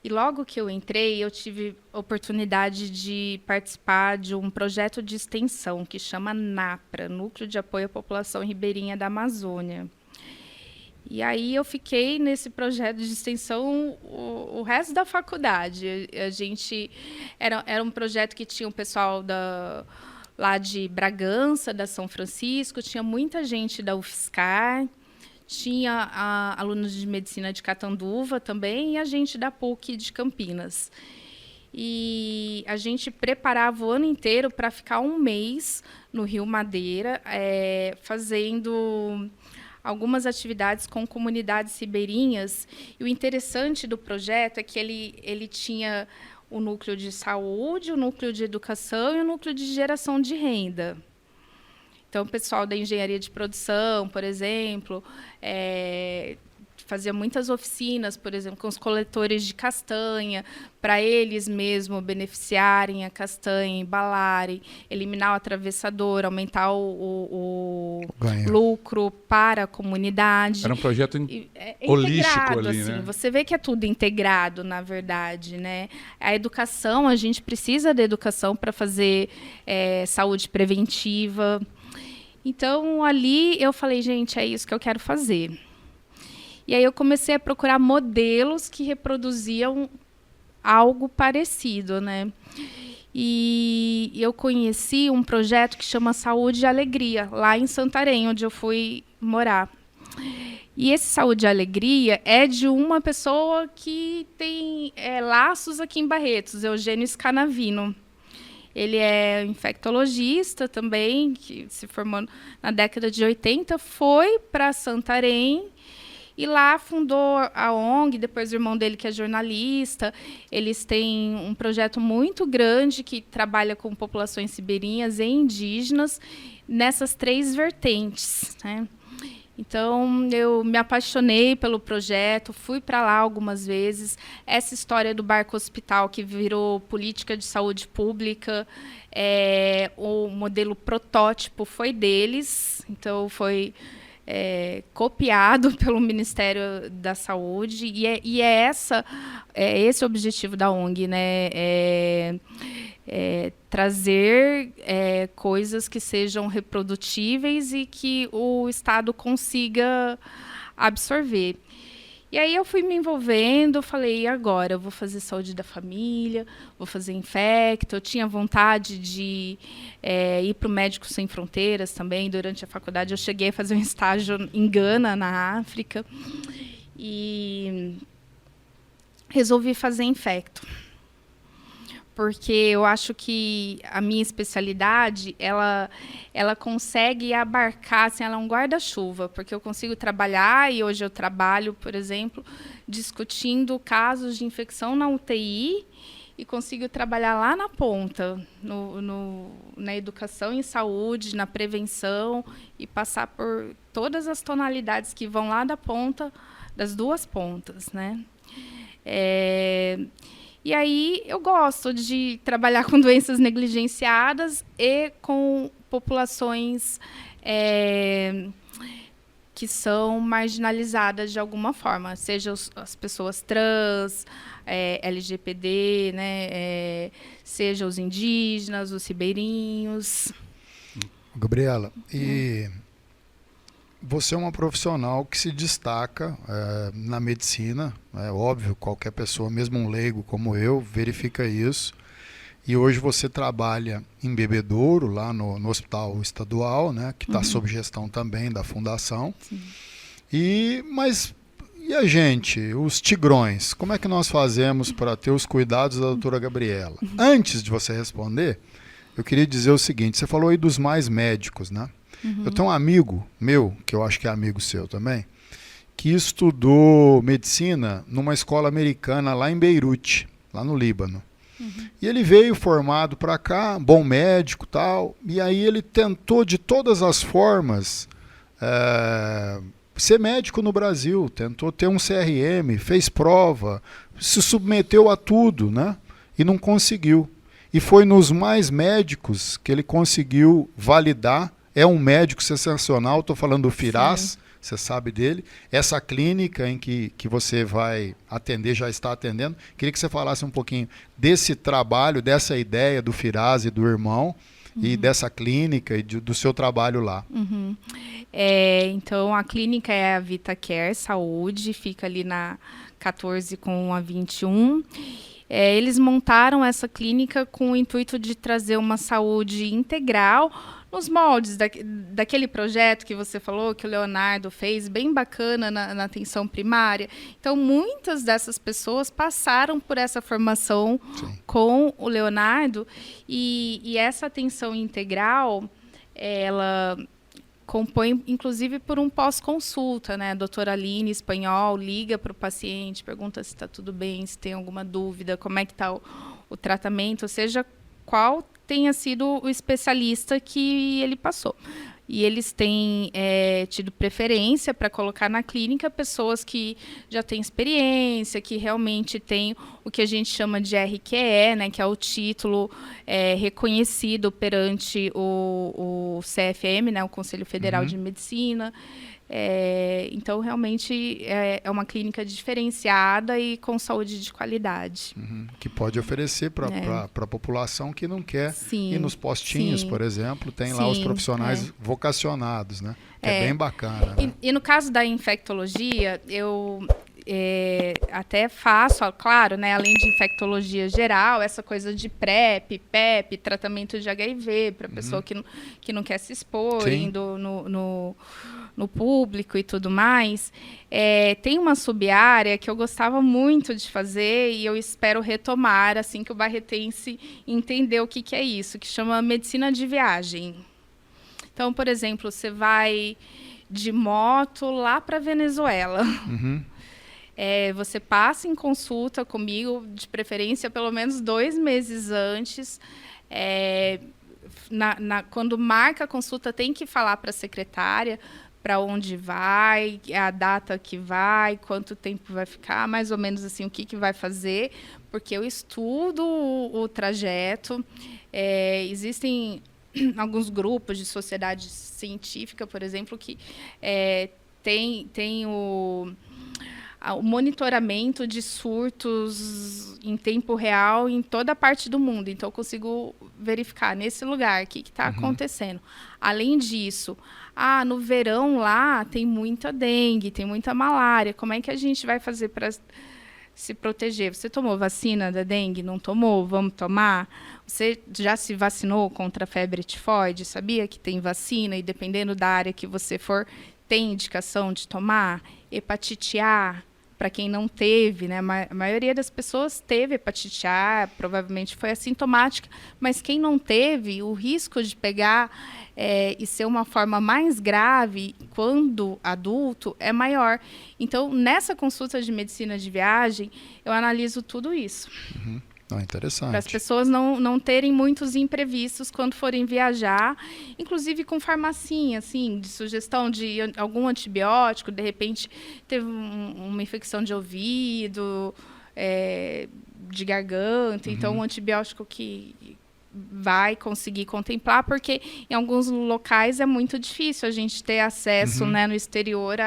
E logo que eu entrei, eu tive a oportunidade de participar de um projeto de extensão que chama NAPRA, Núcleo de Apoio à População Ribeirinha da Amazônia. E aí eu fiquei nesse projeto de extensão o resto da faculdade. A gente era um projeto que tinha o pessoal lá de Bragança, da São Francisco, tinha muita gente da UFSCar, tinha alunos de medicina de Catanduva também e a gente da PUC de Campinas. E a gente preparava o ano inteiro para ficar um mês no Rio Madeira, fazendo algumas atividades com comunidades ribeirinhas. E o interessante do projeto é que ele tinha o núcleo de saúde, o núcleo de educação e o núcleo de geração de renda. Então, o pessoal da engenharia de produção, por exemplo, fazia muitas oficinas, por exemplo, com os coletores de castanha, para eles mesmos beneficiarem a castanha, embalarem, eliminar o atravessador, aumentar o lucro para a comunidade. Era um projeto holístico ali, assim, né? Você vê que é tudo integrado, na verdade, né? A educação, a gente precisa da educação para fazer saúde preventiva. Então, ali eu falei, gente, é isso que eu quero fazer. E aí eu comecei a procurar modelos que reproduziam algo parecido, né? E eu conheci um projeto que chama Saúde e Alegria, lá em Santarém, onde eu fui morar. E esse Saúde e Alegria é de uma pessoa que tem laços aqui em Barretos, Eugênio Scanavino. Ele é infectologista também, que se formou na década de 80, foi para Santarém, e lá fundou a ONG, depois o irmão dele, que é jornalista. Eles têm um projeto muito grande que trabalha com populações ribeirinhas e indígenas nessas 3 vertentes, né? Então, eu me apaixonei pelo projeto, fui para lá algumas vezes. Essa história do barco hospital, que virou política de saúde pública, o modelo protótipo foi deles, então foi copiado pelo Ministério da Saúde, e é esse o objetivo da ONG, né? Trazer coisas que sejam reprodutíveis e que o Estado consiga absorver. E aí eu fui me envolvendo, falei, e agora? Eu vou fazer saúde da família, vou fazer infecto. Eu tinha vontade de ir para o Médicos Sem Fronteiras também. Durante a faculdade eu cheguei a fazer um estágio em Gana, na África. E resolvi fazer infecto. Porque eu acho que a minha especialidade, ela consegue abarcar, assim, ela é um guarda-chuva, porque eu consigo trabalhar, e hoje eu trabalho, por exemplo, discutindo casos de infecção na UTI, e consigo trabalhar lá na ponta, na educação em saúde, na prevenção, e passar por todas as tonalidades que vão lá da ponta, das 2 pontas, né? E aí eu gosto de trabalhar com doenças negligenciadas e com populações que são marginalizadas de alguma forma, seja as pessoas trans, LGPD, né, seja os indígenas, os ribeirinhos. Gabriela, e você é uma profissional que se destaca na medicina, é óbvio, qualquer pessoa, mesmo um leigo como eu, verifica isso. E hoje você trabalha em Bebedouro, lá no Hospital Estadual, né, que está sob gestão também da Fundação. Sim. Mas e a gente, os tigrões, como é que nós fazemos para ter os cuidados da doutora Gabriela? Antes de você responder, eu queria dizer o seguinte, você falou aí dos mais médicos, né? Eu tenho um amigo meu, que eu acho que é amigo seu também, que estudou medicina numa escola americana lá em Beirute, lá no Líbano. E ele veio formado para cá, bom médico e tal, e aí ele tentou de todas as formas ser médico no Brasil, tentou ter um CRM, fez prova, se submeteu a tudo, né? E não conseguiu. E foi nos mais médicos que ele conseguiu validar. É um médico sensacional, estou falando do Firaz, você sabe dele. Essa clínica em que você vai atender, já está atendendo. Queria que você falasse um pouquinho desse trabalho, dessa ideia do Firaz e do irmão, e dessa clínica e do seu trabalho lá. Então, a clínica é a VitaCare Saúde, fica ali na 14 com a 21. Eles montaram essa clínica com o intuito de trazer uma saúde integral, nos moldes daquele projeto que você falou, que o Leonardo fez, bem bacana na atenção primária. Então, muitas dessas pessoas passaram por essa formação com o Leonardo, e essa atenção integral, ela compõe, inclusive, por um pós-consulta, né? A doutora Aline, espanhol, liga para o paciente, pergunta se está tudo bem, se tem alguma dúvida, como é que está o tratamento, ou seja, qual tenha sido o especialista que ele passou. e eles têm tido preferência para colocar na clínica pessoas que já têm experiência, que realmente têm o que a gente chama de RQE, né, que é o título reconhecido perante o CFM, né, o Conselho Federal de Medicina. Então, realmente, é uma clínica diferenciada e com saúde de qualidade. Que pode oferecer para a população que não quer ir nos postinhos, por exemplo, tem lá os profissionais vocacionados, né? Que é bem bacana. Né? E no caso da infectologia, eu até faço, claro, né, além de infectologia geral, essa coisa de PrEP, PEP, tratamento de HIV, para a pessoa que não quer se expor, indo no público e tudo mais. Tem uma sub-área que eu gostava muito de fazer e eu espero retomar assim que o barretense entender o que é isso, que chama medicina de viagem. Então, por exemplo, você vai de moto lá para a Venezuela. Você passa em consulta comigo, de preferência pelo menos 2 meses antes. Quando marca a consulta, tem que falar para a secretária para onde vai, a data que vai, quanto tempo vai ficar, mais ou menos assim, o que vai fazer, porque eu estudo o trajeto. Existem alguns grupos de sociedade científica, por exemplo, que tem o monitoramento de surtos em tempo real em toda a parte do mundo. Então, eu consigo verificar nesse lugar o que está acontecendo. Além disso, no verão lá tem muita dengue, tem muita malária. Como é que a gente vai fazer para se proteger? Você tomou vacina da dengue? Não tomou? Vamos tomar? Você já se vacinou contra a febre tifoide? Sabia que tem vacina e, dependendo da área que você for, tem indicação de tomar? Hepatite A, para quem não teve, né? A maioria das pessoas teve hepatite A, provavelmente foi assintomática, mas quem não teve, o risco de pegar e ser uma forma mais grave quando adulto é maior. Então, nessa consulta de medicina de viagem, eu analiso tudo isso. Interessante. Para as pessoas não terem muitos imprevistos quando forem viajar, inclusive com farmacinha, assim, de sugestão de algum antibiótico, de repente teve uma infecção de ouvido, de garganta, então um antibiótico que vai conseguir contemplar, porque em alguns locais é muito difícil a gente ter acesso, né, no exterior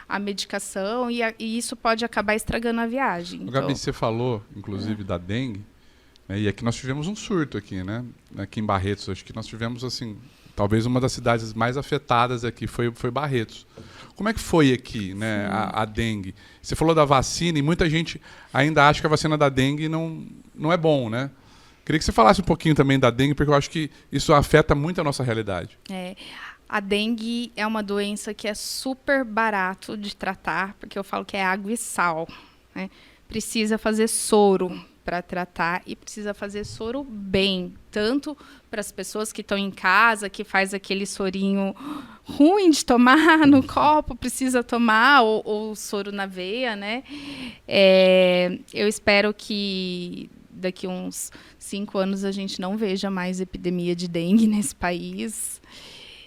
a medicação e isso pode acabar estragando a viagem. Então... Gabi, você falou, inclusive, da dengue, né, e aqui nós tivemos um surto aqui, né? Aqui em Barretos, acho que nós tivemos, assim, talvez uma das cidades mais afetadas aqui foi Barretos. Como é que foi aqui, né, a dengue? Você falou da vacina e muita gente ainda acha que a vacina da dengue não é bom, né? Queria que você falasse um pouquinho também da dengue, porque eu acho que isso afeta muito a nossa realidade. A dengue é uma doença que é super barato de tratar, porque eu falo que é água e sal, né? Precisa fazer soro para tratar e precisa fazer soro bem, tanto para as pessoas que estão em casa, que faz aquele sorinho ruim de tomar no copo, precisa tomar, ou soro na veia, né? Eu espero que daqui uns 5 anos a gente não veja mais epidemia de dengue nesse país.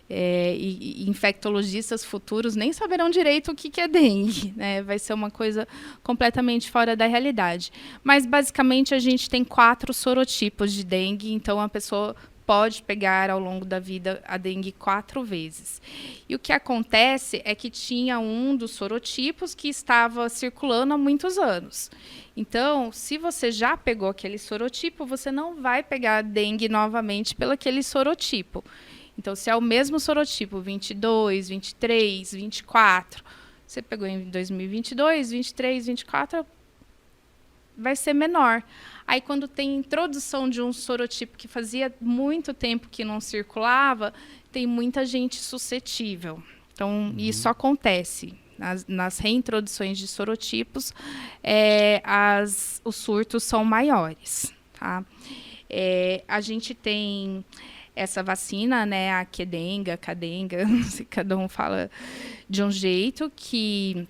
E infectologistas futuros nem saberão direito o que é dengue, né? Vai ser uma coisa completamente fora da realidade. Mas, basicamente, a gente tem 4 sorotipos de dengue, então a pessoa pode pegar ao longo da vida a dengue 4 vezes. E o que acontece é que tinha um dos sorotipos que estava circulando há muitos anos. Então, se você já pegou aquele sorotipo, você não vai pegar a dengue novamente pelo aquele sorotipo. Então, se é o mesmo sorotipo, 22, 23, 24, você pegou em 2022, 23, 24, vai ser menor. Aí, quando tem introdução de um sorotipo que fazia muito tempo que não circulava, tem muita gente suscetível. Então, isso acontece. Nas reintroduções de sorotipos, os surtos são maiores. Tá? A gente tem essa vacina, né, a Qdenga, Cadenga, não sei, cada um fala de um jeito, que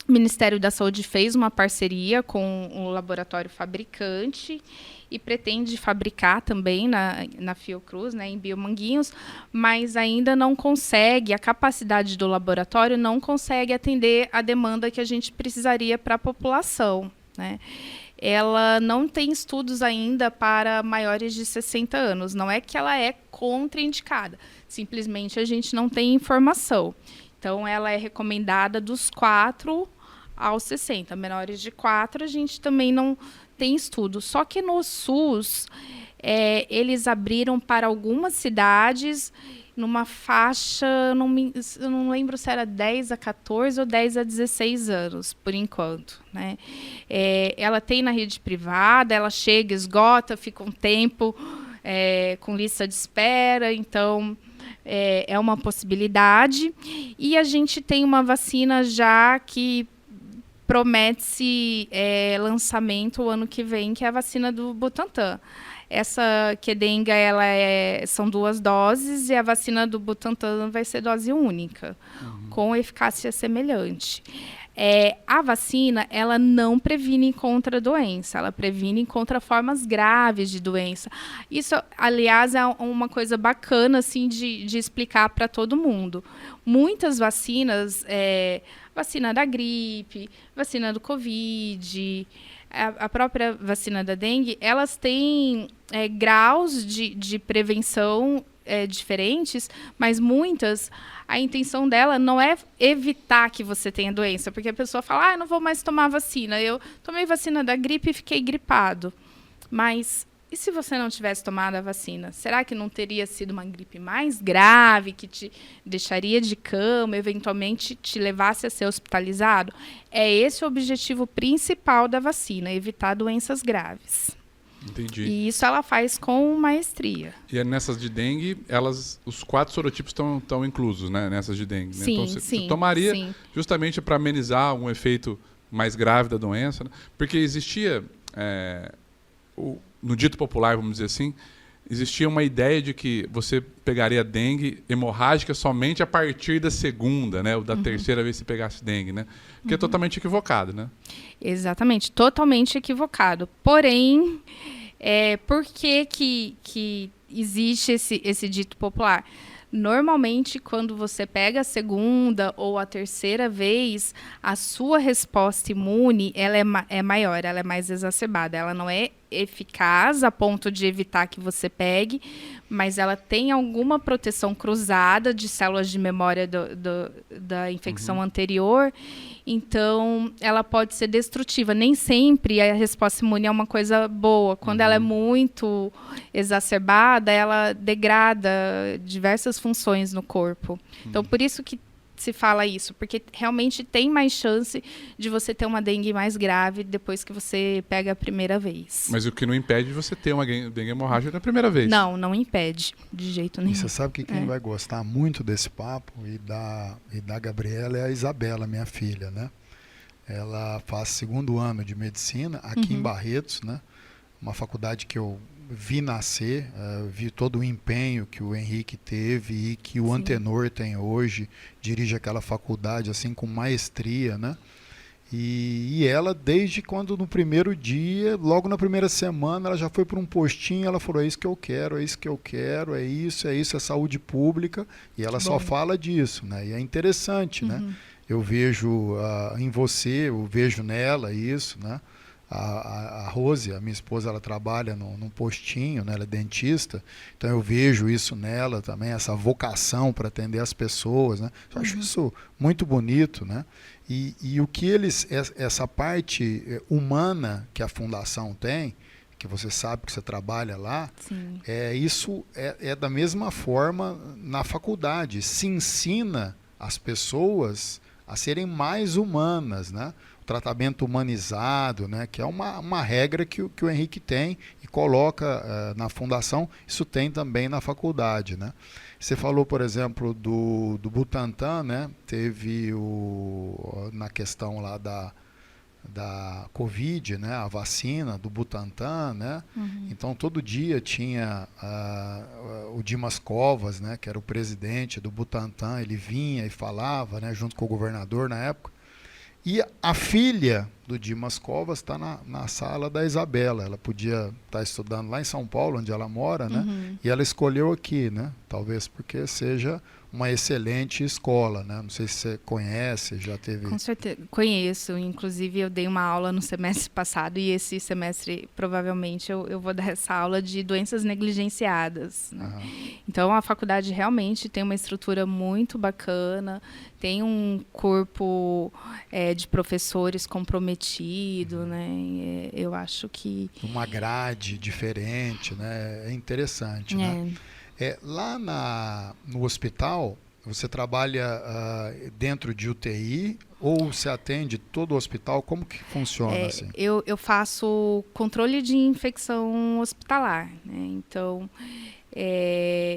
O Ministério da Saúde fez uma parceria com o laboratório fabricante e pretende fabricar também na Fiocruz, né, em Biomanguinhos, mas ainda não consegue, a capacidade do laboratório não consegue atender a demanda que a gente precisaria para a população, né? Ela não tem estudos ainda para maiores de 60 anos. Não é que ela é contraindicada, simplesmente a gente não tem informação. Então, ela é recomendada dos 4 aos 60. Menores de 4, a gente também não tem estudo. Só que no SUS, eles abriram para algumas cidades numa faixa, eu não lembro se era 10 a 14 ou 10 a 16 anos, por enquanto, né? Ela tem na rede privada, ela chega, esgota, fica um tempo com lista de espera, então é uma possibilidade. E a gente tem uma vacina já que promete-se lançamento o ano que vem, que é a vacina do Butantan. Essa Qdenga, são 2 doses, e a vacina do Butantan vai ser dose única, com eficácia semelhante. A vacina, ela não previne contra a doença, ela previne contra formas graves de doença. Isso, aliás, é uma coisa bacana assim, de explicar para todo mundo. Muitas vacinas, vacina da gripe, vacina do Covid, a própria vacina da dengue, elas têm graus de prevenção diferentes, mas muitas, a intenção dela não é evitar que você tenha doença, porque a pessoa fala, não vou mais tomar vacina, eu tomei vacina da gripe e fiquei gripado. Mas e se você não tivesse tomado a vacina? Será que não teria sido uma gripe mais grave, que te deixaria de cama, eventualmente te levasse a ser hospitalizado? É esse o objetivo principal da vacina, evitar doenças graves. Entendi. E isso ela faz com maestria. E nessas de dengue, os 4 sorotipos estão inclusos, né? Nessas de dengue. Sim, né? Então, você tomaria justamente para amenizar algum efeito mais grave da doença, né? Porque existia... no dito popular, vamos dizer assim, existia uma ideia de que você pegaria dengue hemorrágica somente a partir da segunda, né? Ou da terceira vez que você pegasse dengue, né? Que é totalmente equivocado, né? Exatamente, totalmente equivocado. Porém, por que existe esse dito popular? Normalmente, quando você pega a segunda ou a terceira vez, a sua resposta imune ela é maior, ela é mais exacerbada. Ela não é eficaz a ponto de evitar que você pegue, mas ela tem alguma proteção cruzada de células de memória da infecção anterior. Então, ela pode ser destrutiva. Nem sempre a resposta imune é uma coisa boa. Quando ela é muito exacerbada, ela degrada diversas funções no corpo. Então, por isso que se fala isso, porque realmente tem mais chance de você ter uma dengue mais grave depois que você pega a primeira vez. Mas o que não impede de você ter uma dengue hemorrágica na primeira vez. Não impede, de jeito nenhum. E você sabe que quem vai gostar muito desse papo e da Gabriela é a Isabela, minha filha, né? Ela faz 2º ano de medicina aqui em Barretos, né? Uma faculdade que eu vi nascer, vi todo o empenho que o Henrique teve e que o Antenor tem hoje, dirige aquela faculdade assim com maestria, né? E ela, desde quando no primeiro dia, logo na primeira semana, ela já foi para um postinho, ela falou, é isso que eu quero, é isso que eu quero, é isso, é saúde pública, e ela só fala disso, né? E é interessante, né? Eu vejo em você, eu vejo nela isso, né? A Rose, a minha esposa, ela trabalha num postinho, né? Ela é dentista, então eu vejo isso nela também, essa vocação para atender as pessoas, né? Eu acho isso muito bonito, né? E o que essa parte humana que a fundação tem, que você sabe que você trabalha lá, isso é da mesma forma na faculdade, se ensina as pessoas a serem mais humanas, né? Tratamento humanizado, né, que é uma regra que o Henrique tem e coloca na fundação, isso tem também na faculdade, né? Você falou, por exemplo, do Butantan, né? Teve na questão lá da Covid, né? A vacina do Butantan, né? Então todo dia tinha o Dimas Covas, né? Que era o presidente do Butantan, ele vinha e falava, né? Junto com o governador na época. E a filha do Dimas Covas está na sala da Isabela. Ela podia estar estudando lá em São Paulo, onde ela mora, né? E ela escolheu aqui, né? Talvez porque seja uma excelente escola, né? Não sei se você conhece, já teve... Com certeza, conheço. Inclusive, eu dei uma aula no semestre passado e esse semestre, provavelmente, eu vou dar essa aula de doenças negligenciadas, né? Então, a faculdade realmente tem uma estrutura muito bacana, tem um corpo de professores comprometido, né? Eu acho que... Uma grade diferente, né? É interessante, né? Lá no hospital, você trabalha dentro de UTI ou você atende todo o hospital? Como que funciona assim? Eu faço controle de infecção hospitalar, né? Então,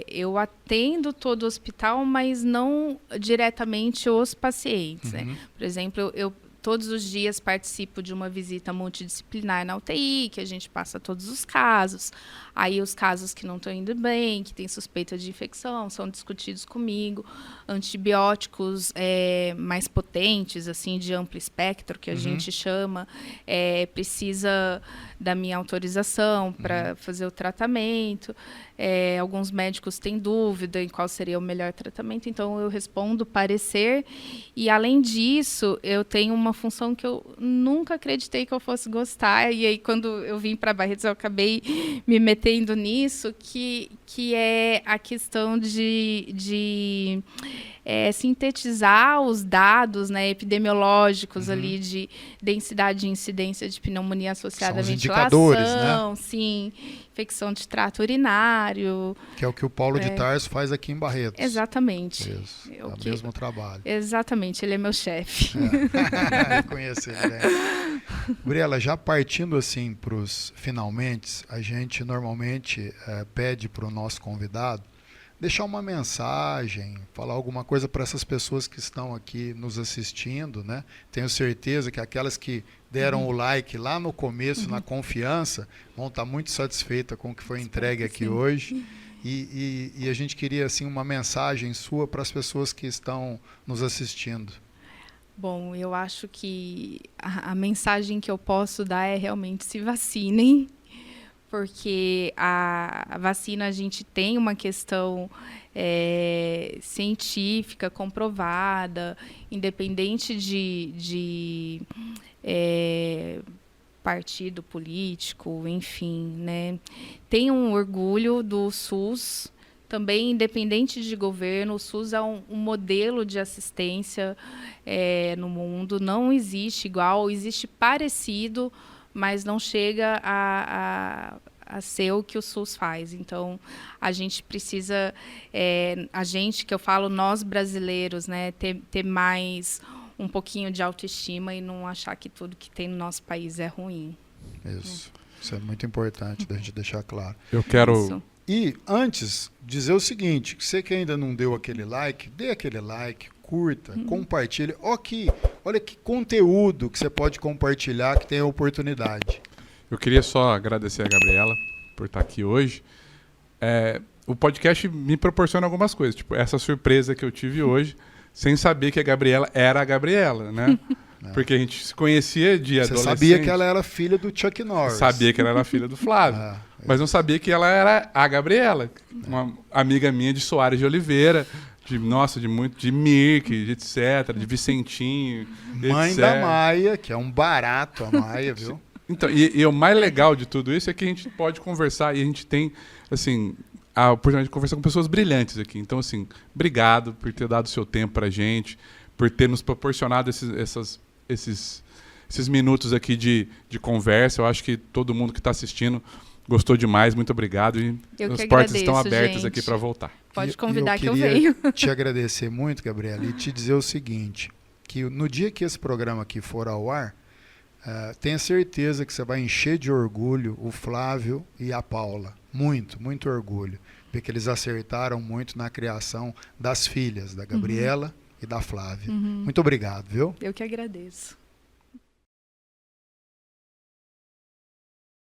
eu atendo todo o hospital, mas não diretamente os pacientes, né? Por exemplo, eu todos os dias participo de uma visita multidisciplinar na UTI, que a gente passa todos os casos. Aí os casos que não estão indo bem, que tem suspeita de infecção, são discutidos comigo. Antibióticos mais potentes, assim, de amplo espectro, que a gente chama, precisa da minha autorização para fazer o tratamento. Alguns médicos têm dúvida em qual seria o melhor tratamento, então eu respondo parecer. E, além disso, eu tenho uma função que eu nunca acreditei que eu fosse gostar. E aí, quando eu vim para Barretos, eu acabei me metendo nisso, que é a questão de sintetizar os dados, né, epidemiológicos ali de densidade e incidência de pneumonia associada à ventilação, né? Sim, infecção de trato urinário. Que é o que o Paulo de Tarso faz aqui em Barretos. Exatamente. Isso, é o mesmo trabalho. Exatamente, ele é meu chefe. Conheci ele, né? Gabriela, já partindo assim para os finalmente, a gente normalmente pede para o nosso convidado deixar uma mensagem, falar alguma coisa para essas pessoas que estão aqui nos assistindo, né? Tenho certeza que aquelas que deram o like lá no começo, na confiança, vão estar muito satisfeitas com o que foi entregue aqui hoje. E a gente queria assim uma mensagem sua para as pessoas que estão nos assistindo. Bom, eu acho que a mensagem que eu posso dar é realmente se vacinem, porque a vacina, a gente tem uma questão científica comprovada, independente de partido político, enfim, né? Tem um orgulho do SUS, também independente de governo. O SUS é um modelo de assistência no mundo, não existe igual, existe parecido, mas não chega a ser o que o SUS faz. Então, a gente precisa, a gente, que eu falo, nós brasileiros, né, ter mais um pouquinho de autoestima e não achar que tudo que tem no nosso país é ruim. Isso é muito importante da gente deixar claro. Eu quero... E, antes, dizer o seguinte, você que ainda não deu aquele like, dê aquele like, curta, compartilhe. Olha que conteúdo que você pode compartilhar, que tem a oportunidade. Eu queria só agradecer a Gabriela por estar aqui hoje. O podcast me proporciona algumas coisas, tipo essa surpresa que eu tive hoje, sem saber que a Gabriela era a Gabriela, né? Porque a gente se conhecia de adolescente. Você sabia que ela era filha do Chuck Norris. Sabia que ela era filha do Flávio. Mas não sabia que ela era a Gabriela, uma amiga minha de Soares de Oliveira, de Mirk, etc., de Vicentinho, mãe etc. da Maia, que é um barato a Maia, viu? Então, e o mais legal de tudo isso é que a gente pode conversar e a gente tem, assim, a oportunidade de conversar com pessoas brilhantes aqui. Então, assim, obrigado por ter dado o seu tempo pra gente, por ter nos proporcionado esses minutos aqui de conversa. Eu acho que todo mundo que está assistindo gostou demais. Muito obrigado. E as portas estão abertas aqui para voltar. Pode convidar que eu venho. venho. Te agradecer muito, Gabriela, e te dizer o seguinte, que no dia que esse programa aqui for ao ar, tenha certeza que você vai encher de orgulho o Flávio e a Paula. Muito, muito orgulho. Ver que eles acertaram muito na criação das filhas, da Gabriela e da Flávia. Muito obrigado, viu? Eu que agradeço.